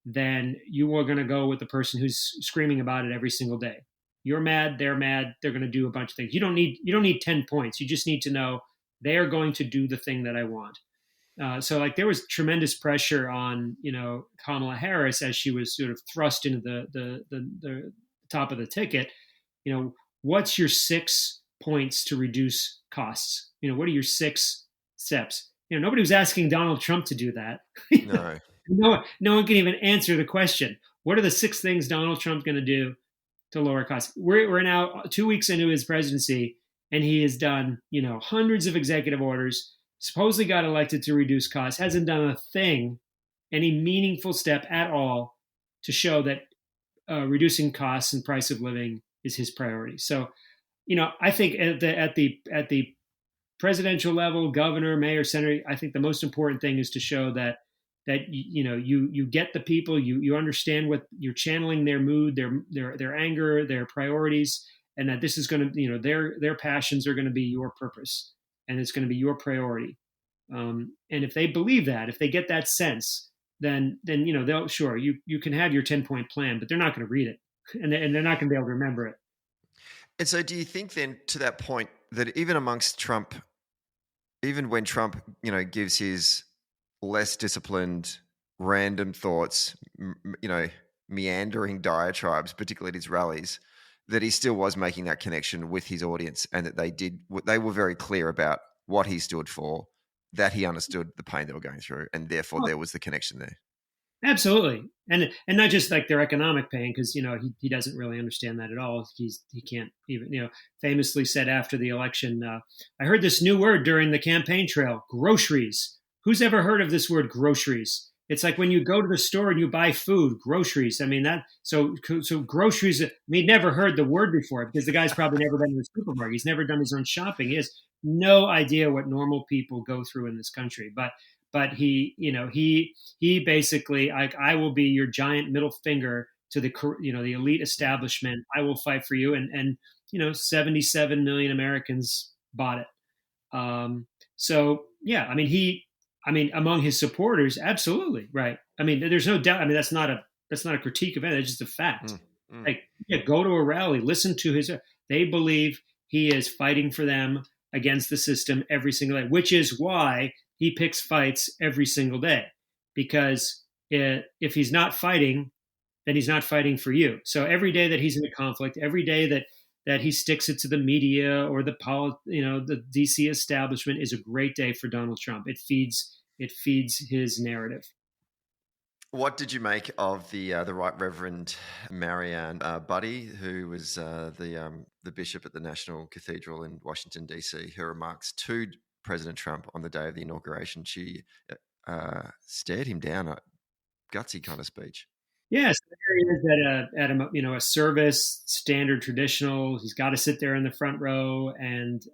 then you are going to go with the person who's screaming about it every single day. You're mad, they're going to do a bunch of things. You don't need 10 points. You just need to know they are going to do the thing that I want. So like there was tremendous pressure on, Kamala Harris as she was sort of thrust into the top of the ticket. What's your 6 points to reduce costs? What are your 6 steps? Nobody was asking Donald Trump to do that. No. No one can even answer the question. What are the 6 things Donald Trump's going to do to lower costs? We're now 2 weeks into his presidency, and he has done, hundreds of executive orders, supposedly got elected to reduce costs, hasn't done a thing, any meaningful step at all to show that reducing costs and price of living is his priority. So, I think at the presidential level, governor, mayor, senator, I think the most important thing is to show that you get the people, you understand what you're channeling, their mood, their anger, their priorities, and that this is going to, their passions are going to be your purpose, and it's going to be your priority. And if they believe that, if they get that sense, then they'll you can have your 10-point plan, but they're not going to read it, and they're not going to be able to remember it. And so, do you think then, to that point, that even amongst Trump, even when Trump, gives his less disciplined, random thoughts, meandering diatribes, particularly at his rallies, that he still was making that connection with his audience, and that they were very clear about what he stood for that he understood the pain they were going through, and therefore there was the connection there. Absolutely, and not just like their economic pain, because he doesn't really understand that at all. He can't even famously said after the election, I heard this new word during the campaign trail: groceries. Who's ever heard of this word, groceries? It's like when you go to the store and you buy food, groceries. I mean so groceries. He'd never heard the word before because the guy's probably never been to the supermarket. He's never done his own shopping. He has no idea what normal people go through in this country, but he basically, I will be your giant middle finger to the elite establishment. I will fight for you, and 77 million Americans bought it. So yeah, among his supporters, absolutely right. I mean, there's no doubt. I mean, that's not a critique of it. It's just a fact. Like, yeah, go to a rally, listen to his. They believe he is fighting for them against the system every single day, which is why he picks fights every single day, because if he's not fighting, then he's not fighting for you. So every day that he's in a conflict, every day that he sticks it to the media or the DC establishment is a great day for Donald Trump. It feeds his narrative. What did you make of the Right Reverend Mariann Budde, who was the bishop at the National Cathedral in Washington, D.C., her remarks to President Trump on the day of the inauguration? She stared him down, a gutsy kind of speech. Yes, there he is at a service, standard traditional. He's got to sit there in the front row, and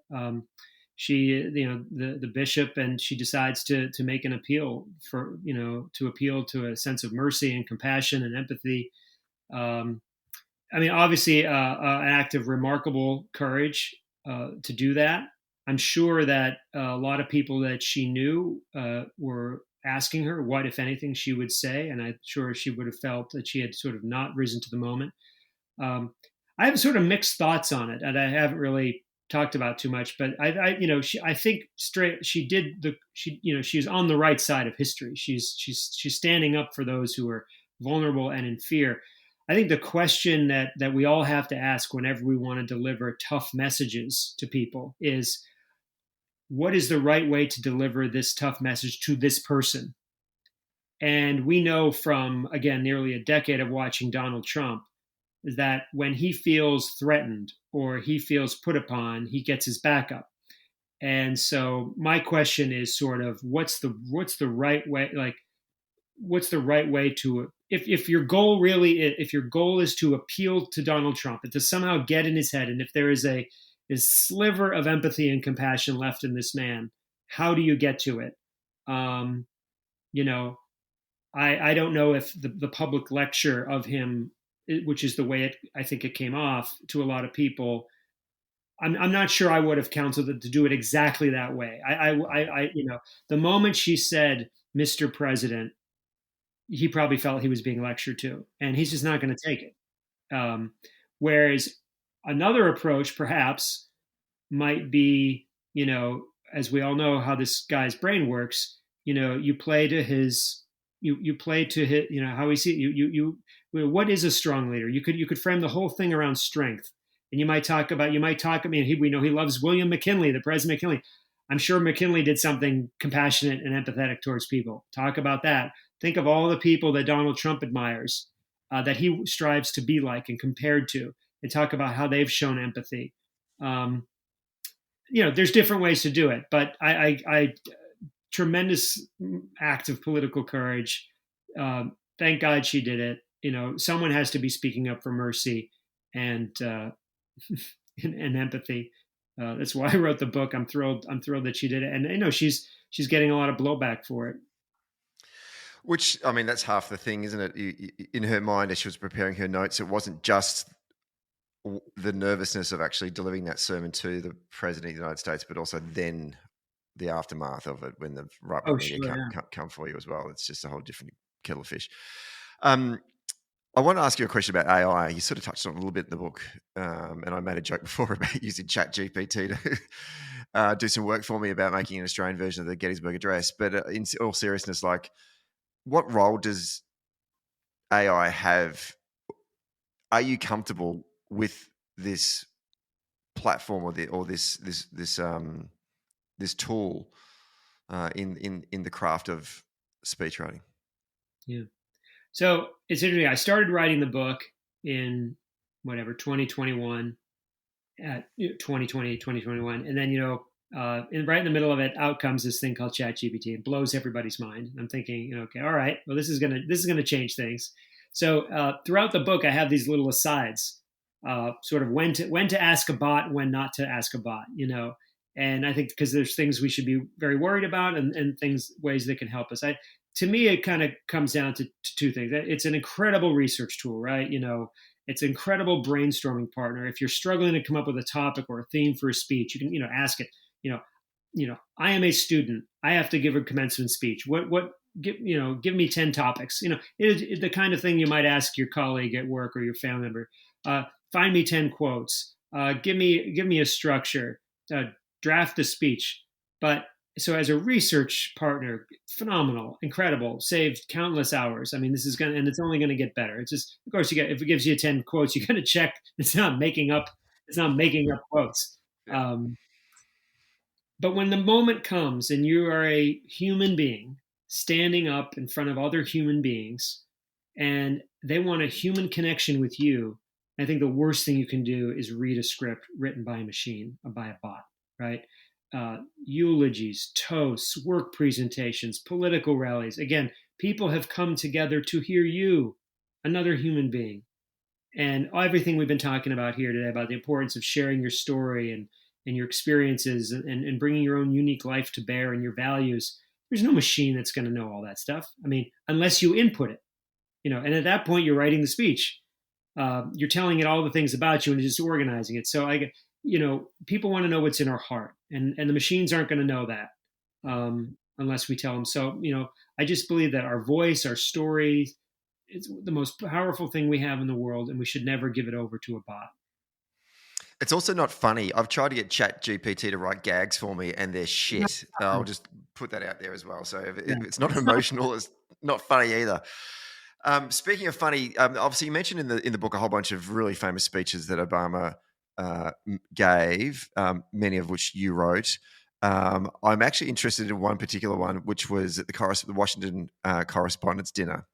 she, the bishop, and she decides to make an appeal to appeal to a sense of mercy and compassion and empathy. Obviously, an act of remarkable courage to do that. I'm sure that a lot of people that she knew were asking her what, if anything, she would say, and I'm sure she would have felt that she had sort of not risen to the moment. I have sort of mixed thoughts on it, and I haven't really talked about too much. But I think she's on the right side of history. She's standing up for those who are vulnerable and in fear. I think the question that we all have to ask whenever we want to deliver tough messages to people is, what is the right way to deliver this tough message to this person? And we know from, again, nearly a decade of watching Donald Trump, that when he feels threatened or he feels put upon, he gets his back up. And so my question is sort of, what's the right way? Like, what's the right way to, if your goal is to appeal to Donald Trump and to somehow get in his head, and if there is a sliver of empathy and compassion left in this man, how do you get to it? I don't know if the public lecture of him, which is the way I think it came off to a lot of people, I'm not sure I would have counseled it to do it exactly that way. The moment she said, "Mr. President," he probably felt he was being lectured to, and he's just not going to take it. Whereas another approach perhaps might be, as we all know how this guy's brain works, you play to his, how we see it. What is a strong leader? You could frame the whole thing around strength. And we know he loves William McKinley, the President McKinley. I'm sure McKinley did something compassionate and empathetic towards people. Talk about that. Think of all the people that Donald Trump admires, that he strives to be like and compared to, and talk about how they've shown empathy. There's different ways to do it, but I tremendous act of political courage. Thank God she did it. Someone has to be speaking up for mercy and and empathy. That's why I wrote the book. I'm thrilled that she did it, and she's getting a lot of blowback for it. Which, that's half the thing, isn't it? In her mind, as she was preparing her notes, it wasn't just the nervousness of actually delivering that sermon to the President of the United States, but also then the aftermath of it when the right media come for you as well. It's just a whole different kettle of fish. I want to ask you a question about AI. You sort of touched on it a little bit in the book, and I made a joke before about using ChatGPT to do some work for me about making an Australian version of the Gettysburg Address. But in all seriousness, what role does AI have? Are you comfortable with this platform or this tool in the craft of speech writing? Yeah. So it's interesting. I started writing the book in 2021, at 2020, 2021. And then, right in the middle of it, out comes this thing called ChatGPT. It blows everybody's mind. I'm thinking, okay, all right, well, this is gonna change things. So throughout the book, I have these little asides, sort of when to ask a bot, when not to ask a bot. And I think because there's things we should be very worried about, and ways that can help us. To me, it kind of comes down to two things. It's an incredible research tool, right? It's an incredible brainstorming partner. If you're struggling to come up with a topic or a theme for a speech, you can, ask it. I am a student. I have to give a commencement speech. Give me 10 topics. The kind of thing you might ask your colleague at work or your family member. Find me 10 quotes. Give me a structure. Draft a speech. But so as a research partner, phenomenal, incredible, saved countless hours. I mean, and it's only going to get better. It's just, of course, if it gives you 10 quotes, you got to check it's not making up quotes. But when the moment comes and you are a human being standing up in front of other human beings and they want a human connection with you, I think the worst thing you can do is read a script written by a machine or by a bot, right? Eulogies, toasts, work presentations, political rallies. Again, people have come together to hear you, another human being. And everything we've been talking about here today about the importance of sharing your story and your experiences and bringing your own unique life to bear and your values. There's no machine that's going to know all that stuff. I mean, unless you input it, and at that point you're writing the speech. You're telling it all the things about you and just organizing it. So people want to know what's in our heart, and the machines aren't going to know that unless we tell them. So, I just believe that our voice, our story, it's the most powerful thing we have in the world, and we should never give it over to a bot. It's also not funny. I've tried to get ChatGPT to write gags for me, and they're shit. I'll just put that out there as well. So if it's not emotional, it's not funny either. Speaking of funny, obviously you mentioned in the book a whole bunch of really famous speeches that Obama gave, many of which you wrote. I'm actually interested in one particular one, which was at the Washington Correspondents' Dinner,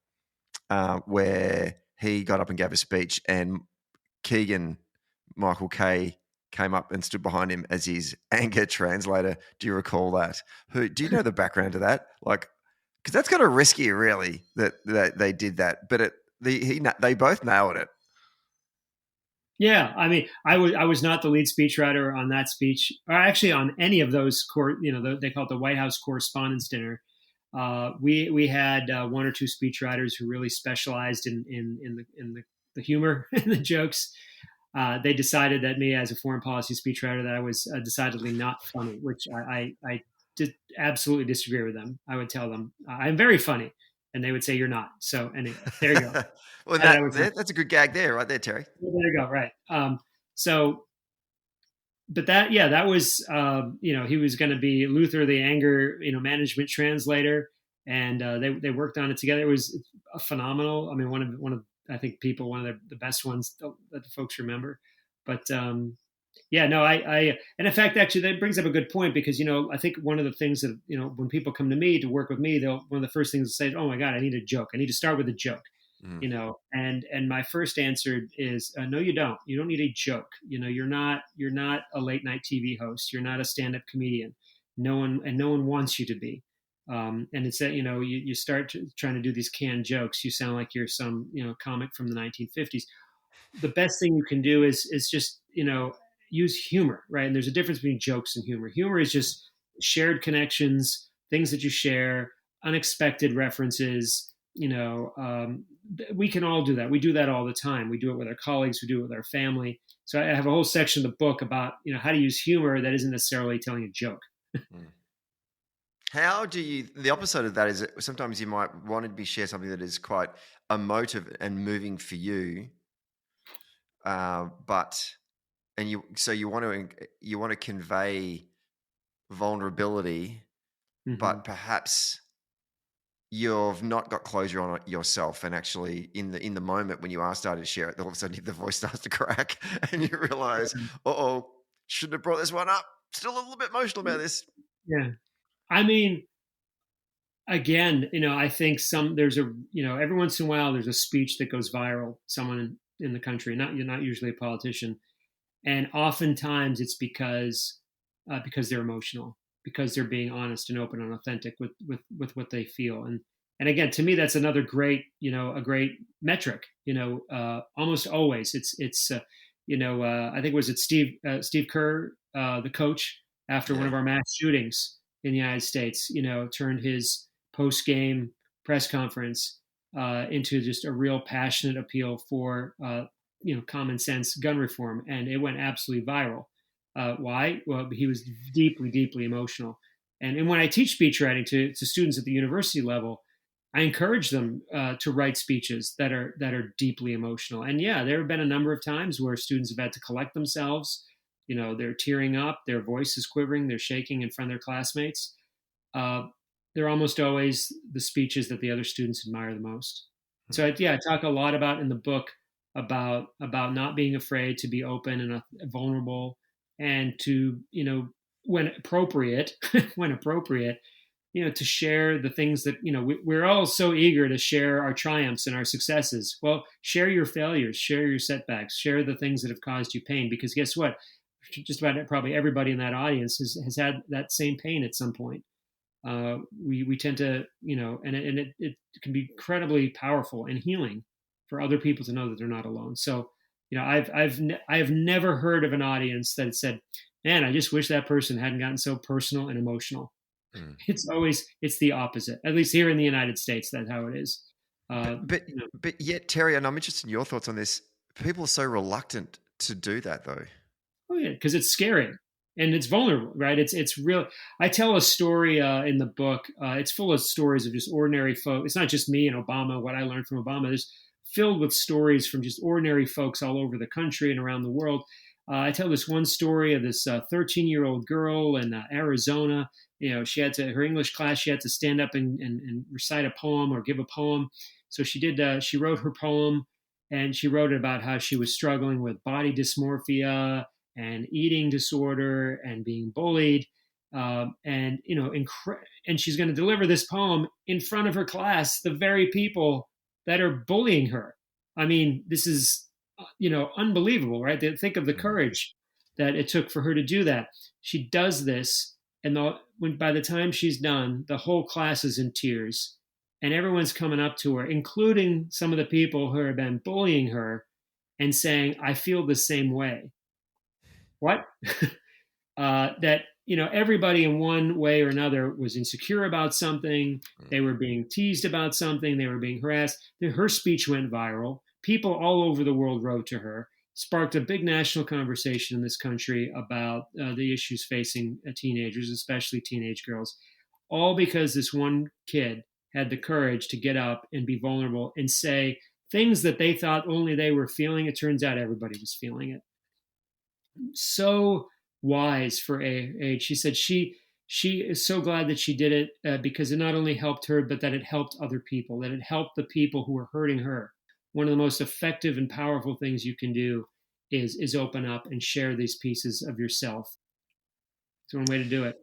where he got up and gave a speech, and Michael Kay came up and stood behind him as his anger translator. Do you recall that? Do you know the background to that? Because that's kind of risky, really, that they did that. But they both nailed it. Yeah, I mean, I was not the lead speechwriter on that speech, or actually on any of those. They call it the White House Correspondents' Dinner. We had one or two speechwriters who really specialized in the humor and the jokes. They decided that me, as a foreign policy speechwriter, that I was decidedly not funny, which I did absolutely disagree with them. I would tell them I'm very funny, and they would say you're not. So anyway, there you go. Well, that's a good gag there, right there, Terry. There you go. Right. But that was, he was going to be Luther, the anger, management translator, and they worked on it together. It was phenomenal. I mean, one of I think one of the best ones that the folks remember. But and in fact, actually, that brings up a good point, because I think one of the things that when people come to me to work with me, one of the first things they say, "Oh my God, I need a joke. I need to start with a joke." And my first answer is, no, you don't. You don't need a joke. You're not a late night TV host. You're not a stand-up comedian. No one wants you to be. And it's that, you start trying to do these canned jokes. You sound like you're some, comic from the 1950s. The best thing you can do is just, use humor, right? And there's a difference between jokes and humor. Humor is just shared connections, things that you share, unexpected references. We can all do that. We do that all the time. We do it with our colleagues. We do it with our family. So I have a whole section of the book about, how to use humor that isn't necessarily telling a joke. How do you, the opposite of that is that sometimes you might want to share something that is quite emotive and moving for you, you want to convey vulnerability, but perhaps you've not got closure on it yourself, and actually in the moment when you are starting to share it, all of a sudden the voice starts to crack and you realize, shouldn't have brought this one up. Still a little bit emotional about this. Yeah. I mean, again, I think every once in a while there's a speech that goes viral, someone in the country, not usually a politician, and oftentimes it's because they're emotional, because they're being honest and open and authentic with what they feel. And again, to me, that's another great, a great metric. Almost always I think, was it Steve Kerr, the coach, after one of our mass shootings in the United States, turned his post game press conference into just a real passionate appeal for common sense gun reform, and it went absolutely viral. Why? Well, he was deeply, deeply emotional. And when I teach speech writing to students at the university level, I encourage them to write speeches that are deeply emotional. And yeah, there have been a number of times where students have had to collect themselves. They're tearing up, their voice is quivering, they're shaking in front of their classmates. They're almost always the speeches that the other students admire the most. So I talk a lot about in the book about not being afraid to be open and vulnerable, and to when appropriate, to share the things that we're all so eager to share our triumphs and our successes. Well, share your failures, share your setbacks, share the things that have caused you pain, because guess what? Just about probably everybody in that audience has had that same pain at some point. We tend to, and it can be incredibly powerful and healing for other people to know that they're not alone. So, I've never heard of an audience that said, "Man, I just wish that person hadn't gotten so personal and emotional." Mm. It's the opposite. At least here in the United States, that's how it is. But yet, Terry, and I'm interested in your thoughts on this. People are so reluctant to do that, though. Oh yeah, because it's scary and it's vulnerable, right? It's real. I tell a story in the book. It's full of stories of just ordinary folk. It's not just me and Obama. What I learned from Obama. There's filled with stories from just ordinary folks all over the country and around the world. I tell this one story of this 13-year-old girl in Arizona. She had her English class, she had to stand up and recite a poem or give a poem. So she did, she wrote her poem, and she wrote about how she was struggling with body dysmorphia and eating disorder and being bullied. And she's going to deliver this poem in front of her class, the very people that are bullying her. I mean, this is, unbelievable, right? Think of the courage that it took for her to do that. She does this, and by the time she's done, the whole class is in tears, and everyone's coming up to her, including some of the people who have been bullying her, and saying, "I feel the same way." What? That everybody in one way or another was insecure about something. They were being teased about something. They were being harassed. Her speech went viral. People all over the world wrote to her, sparked a big national conversation in this country about the issues facing teenagers, especially teenage girls, all because this one kid had the courage to get up and be vulnerable and say things that they thought only they were feeling. It turns out everybody was feeling it. So wise for age. She said she is so glad that she did it because it not only helped her, but that it helped other people, that it helped the people who were hurting her. One of the most effective and powerful things you can do is open up and share these pieces of yourself. It's one way to do it.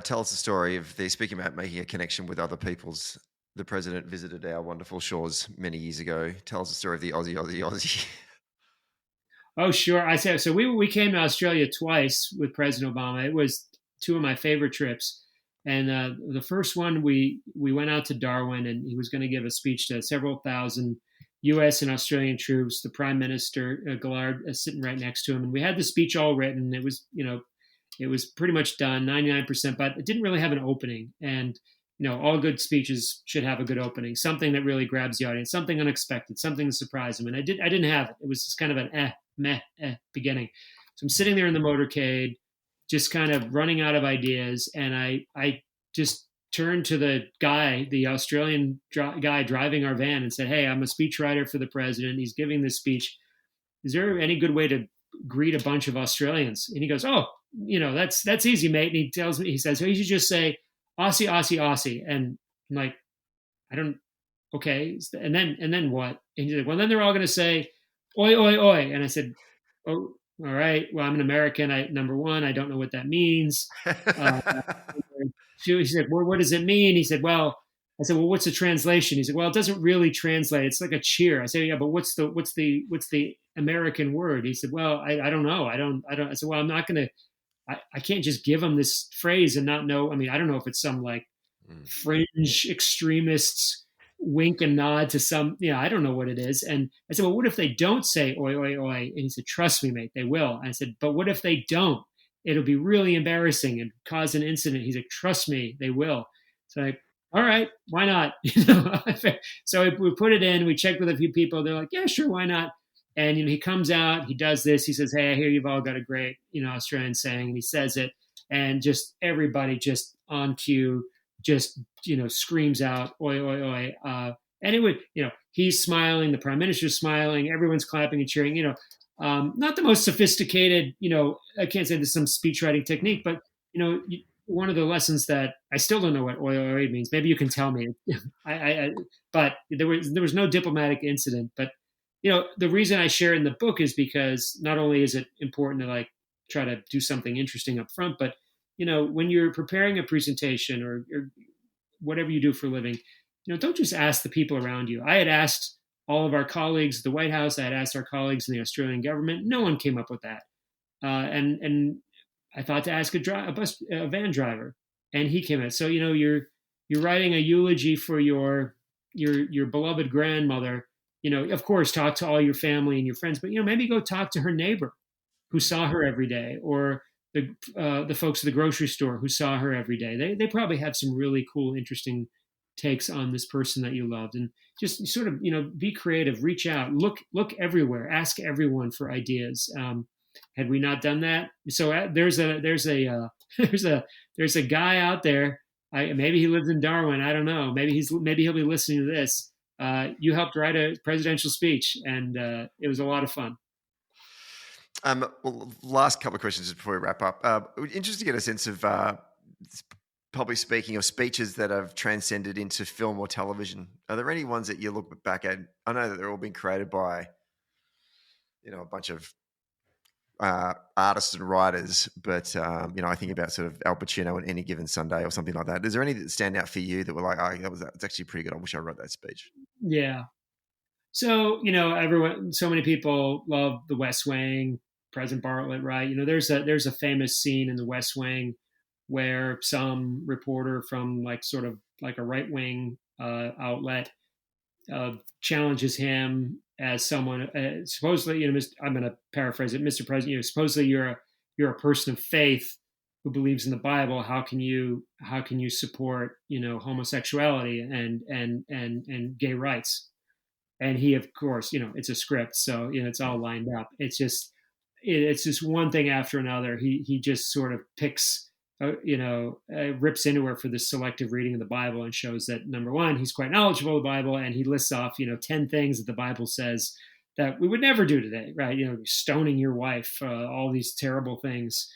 Tell us the story of speaking about making a connection with other peoples. The president visited our wonderful shores many years ago. Tell us the story of the Aussie. Oh, sure. I said, so we came to Australia twice with President Obama. It was two of my favorite trips. And the first one, we went out to Darwin, and he was going to give a speech to several thousand U.S. and Australian troops. The Prime Minister, Gillard, sitting right next to him. And we had the speech all written. It was, it was pretty much done, 99%, but it didn't really have an opening. And, all good speeches should have a good opening, something that really grabs the audience, something unexpected, something to surprise them. And I didn't have it. It was just kind of an beginning. So I'm sitting there in the motorcade, just kind of running out of ideas. And I just turned to the Australian guy driving our van, and said, "Hey, I'm a speechwriter for the president. He's giving this speech. Is there any good way to greet a bunch of Australians?" And he goes, "Oh, that's easy, mate." And he says, "So you should just say Aussie, Aussie, Aussie." And I'm like, I don't, okay. And then what? And he's like, "Well, then they're all going to say, oi, oi, oi." And I said, "Oh, all right. Well, I'm an American. Number one, I don't know what that means." he said, well, what does it mean? He said, well, I said, well, what's the translation? He said, well, it doesn't really translate. It's like a cheer. I said, yeah, but what's the American word? He said, well, I don't know. I don't. I said, well, I'm not going to, I can't just give him this phrase and not know. I mean, I don't know if it's some like fringe extremists wink and nod to some, I don't know what it is. And I said, well, what if they don't say oi, oi, oi? And he said, trust me, mate, they will. And I said, but what if they don't? It'll be really embarrassing and cause an incident. He's like, trust me, they will. So I, all right, why not? So we put it in, we checked with a few people. They're like, yeah, sure, why not? And he comes out, he does this. He says, hey, I hear you've all got a great, Australian saying. And he says it, and just everybody just on cue, just screams out oi, oi, oi, and it would, he's smiling, the prime minister's smiling, everyone's clapping and cheering. Not the most sophisticated, I can't say there's some speech writing technique, but one of the lessons that I still don't know what oi, oi, oi means. Maybe you can tell me. But there was no diplomatic incident. But the reason I share in the book is because not only is it important to like try to do something interesting up front, but when you're preparing a presentation or whatever you do for a living, don't just ask the people around you. I had asked all of our colleagues at the White House. I had asked our colleagues in the Australian government. No one came up with that. And I thought to ask a van driver, and he came in. So you're writing a eulogy for your beloved grandmother. Of course, talk to all your family and your friends, but maybe go talk to her neighbor who saw her every day, or the folks at the grocery store who saw her every day. They probably have some really cool, interesting takes on this person that you loved. And just sort of be creative, reach out, look everywhere, ask everyone for ideas. Had we not done that, so there's a guy out there. Maybe he lives in Darwin. I don't know. Maybe he'll be listening to this. You helped write a presidential speech, and it was a lot of fun. Well, last couple of questions just before we wrap up. Interested to get a sense of public speaking of speeches that have transcended into film or television. Are there any ones that you look back at? I know that they're all been created by, a bunch of artists and writers, but I think about sort of Al Pacino on Any Given Sunday or something like that. Is there any that stand out for you that were like, oh, that's actually pretty good? I wish I wrote that speech. Yeah. So so many people love The West Wing. President Bartlett, right? There's a famous scene in The West Wing where some reporter from like sort of like a right wing outlet challenges him as someone supposedly, I'm going to paraphrase it, Mr. President, supposedly you're a person of faith who believes in the Bible. How can you support homosexuality and gay rights? And he, of course, it's a script, so it's all lined up. It's just one thing after another. He just sort of picks, rips into her for this selective reading of the Bible and shows that, number one, he's quite knowledgeable of the Bible, and he lists off 10 things that the Bible says that we would never do today, right? Stoning your wife, all these terrible things,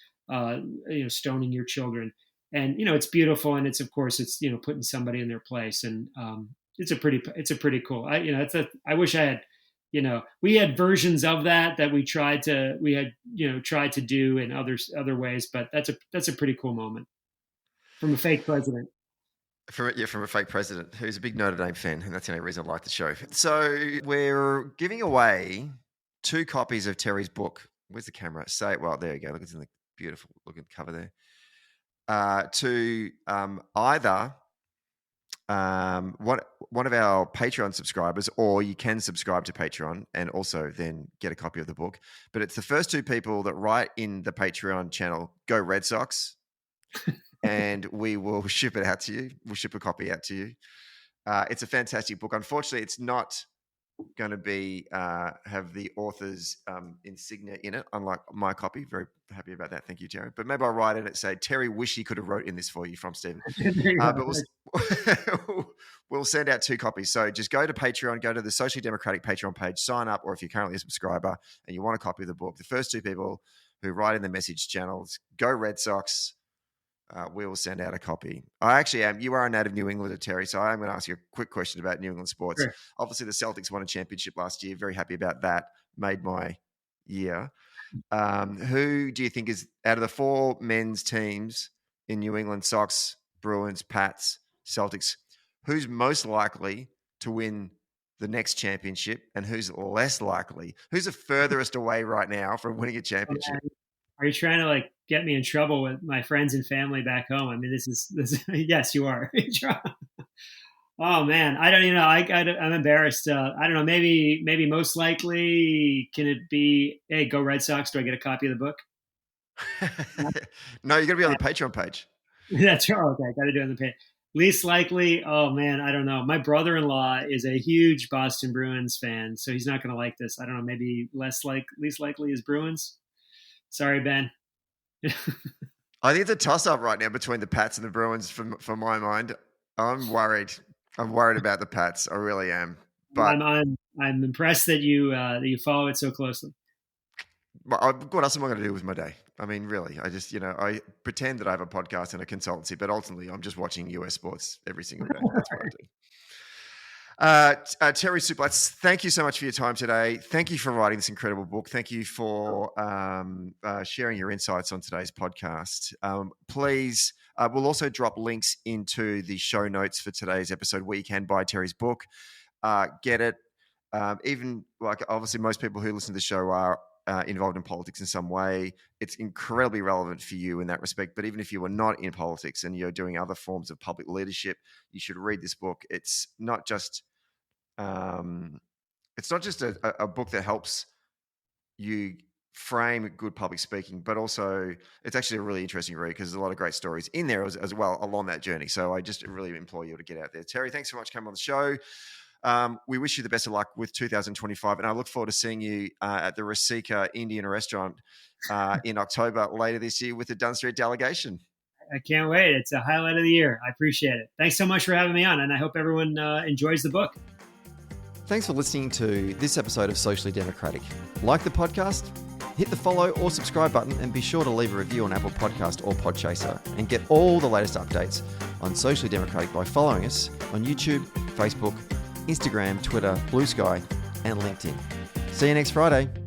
stoning your children, and it's beautiful, and it's putting somebody in their place, and it's a pretty cool. I wish I had. We had versions of that we tried to do in other ways, but that's a pretty cool moment from a fake president. From a fake president who's a big Notre Dame fan, and that's the only reason I like the show. So we're giving away 2 copies of Terry's book. Where's the camera? Say it. Well, there you go. Look, it's in the beautiful looking cover there. To either one of our Patreon subscribers, or you can subscribe to Patreon and also then get a copy of the book. But it's the first 2 people that write in the Patreon channel, "Go Red Sox," and we will ship it out to you. We'll ship a copy out to you. It's a fantastic book. Unfortunately, it's not going to be have the author's insignia in it, unlike my copy. Very happy about that. Thank you, Terry. But maybe I'll write in it, say, "Terry wish he could have wrote in this for you," from Stephen. But we'll send out 2 copies. So just go to Patreon, go to the Socially Democratic Patreon page, sign up, or if you're currently a subscriber and you want a copy of the book, the first 2 people who write in the message channels, "Go Red Sox," we will send out a copy. I actually am. You are a native New Englander, Terry, so I'm going to ask you a quick question about New England sports. Sure. Obviously, the Celtics won a championship last year. Very happy about that. Made my year. Who do you think is, out of the 4 men's teams in New England Sox Bruins, Pats, Celtics. Who's most likely to win the next championship and who's less likely? Who's the furthest away right now from winning a championship? Are you trying to like get me in trouble with my friends and family back home? I mean, this is yes, you are. Oh man, I don't even know. I'm embarrassed. I don't know. Maybe most likely, can it be? Hey, go Red Sox! Do I get a copy of the book? No, you're gonna be on the Patreon page. That's right. Okay, got to do it on the page. Least likely. Oh man, I don't know. My brother-in-law is a huge Boston Bruins fan, so he's not going to like this. I don't know. Maybe least likely is Bruins. Sorry, Ben. I think it's a toss-up right now between the Pats and the Bruins. For my mind, I'm worried. I'm worried about the Pats. I really am. But I'm impressed that you follow it so closely. What else am I going to do with my day? I mean, really, I just, I pretend that I have a podcast and a consultancy, but ultimately I'm just watching US sports every single day. That's what I do. Terry Szuplat, thank you so much for your time today. Thank you for writing this incredible book. Thank you for sharing your insights on today's podcast. Please, we'll also drop links into the show notes for today's episode where you can buy Terry's book. Get it. Even like obviously most people who listen to the show are involved in politics in some way. It's incredibly relevant for you in that respect. But even if you are not in politics and you're doing other forms of public leadership, you should read this book. It's not just a book that helps you frame good public speaking, but also it's actually a really interesting read because there's a lot of great stories in there as well along that journey. So I just really implore you to get out there. Terry, thanks so much for coming on the show. We wish you the best of luck with 2025, and I look forward to seeing you at the Rasika Indian restaurant in October later this year with the Dunn Street delegation. I can't wait. It's a highlight of the year. I appreciate it. Thanks so much for having me on, and I hope everyone enjoys the book. Thanks for listening to this episode of Socially Democratic. Like the podcast? Hit the follow or subscribe button and be sure to leave a review on Apple Podcast or Podchaser and get all the latest updates on Socially Democratic by following us on YouTube, Facebook, Instagram, Twitter, Blue Sky, and LinkedIn. See you next Friday.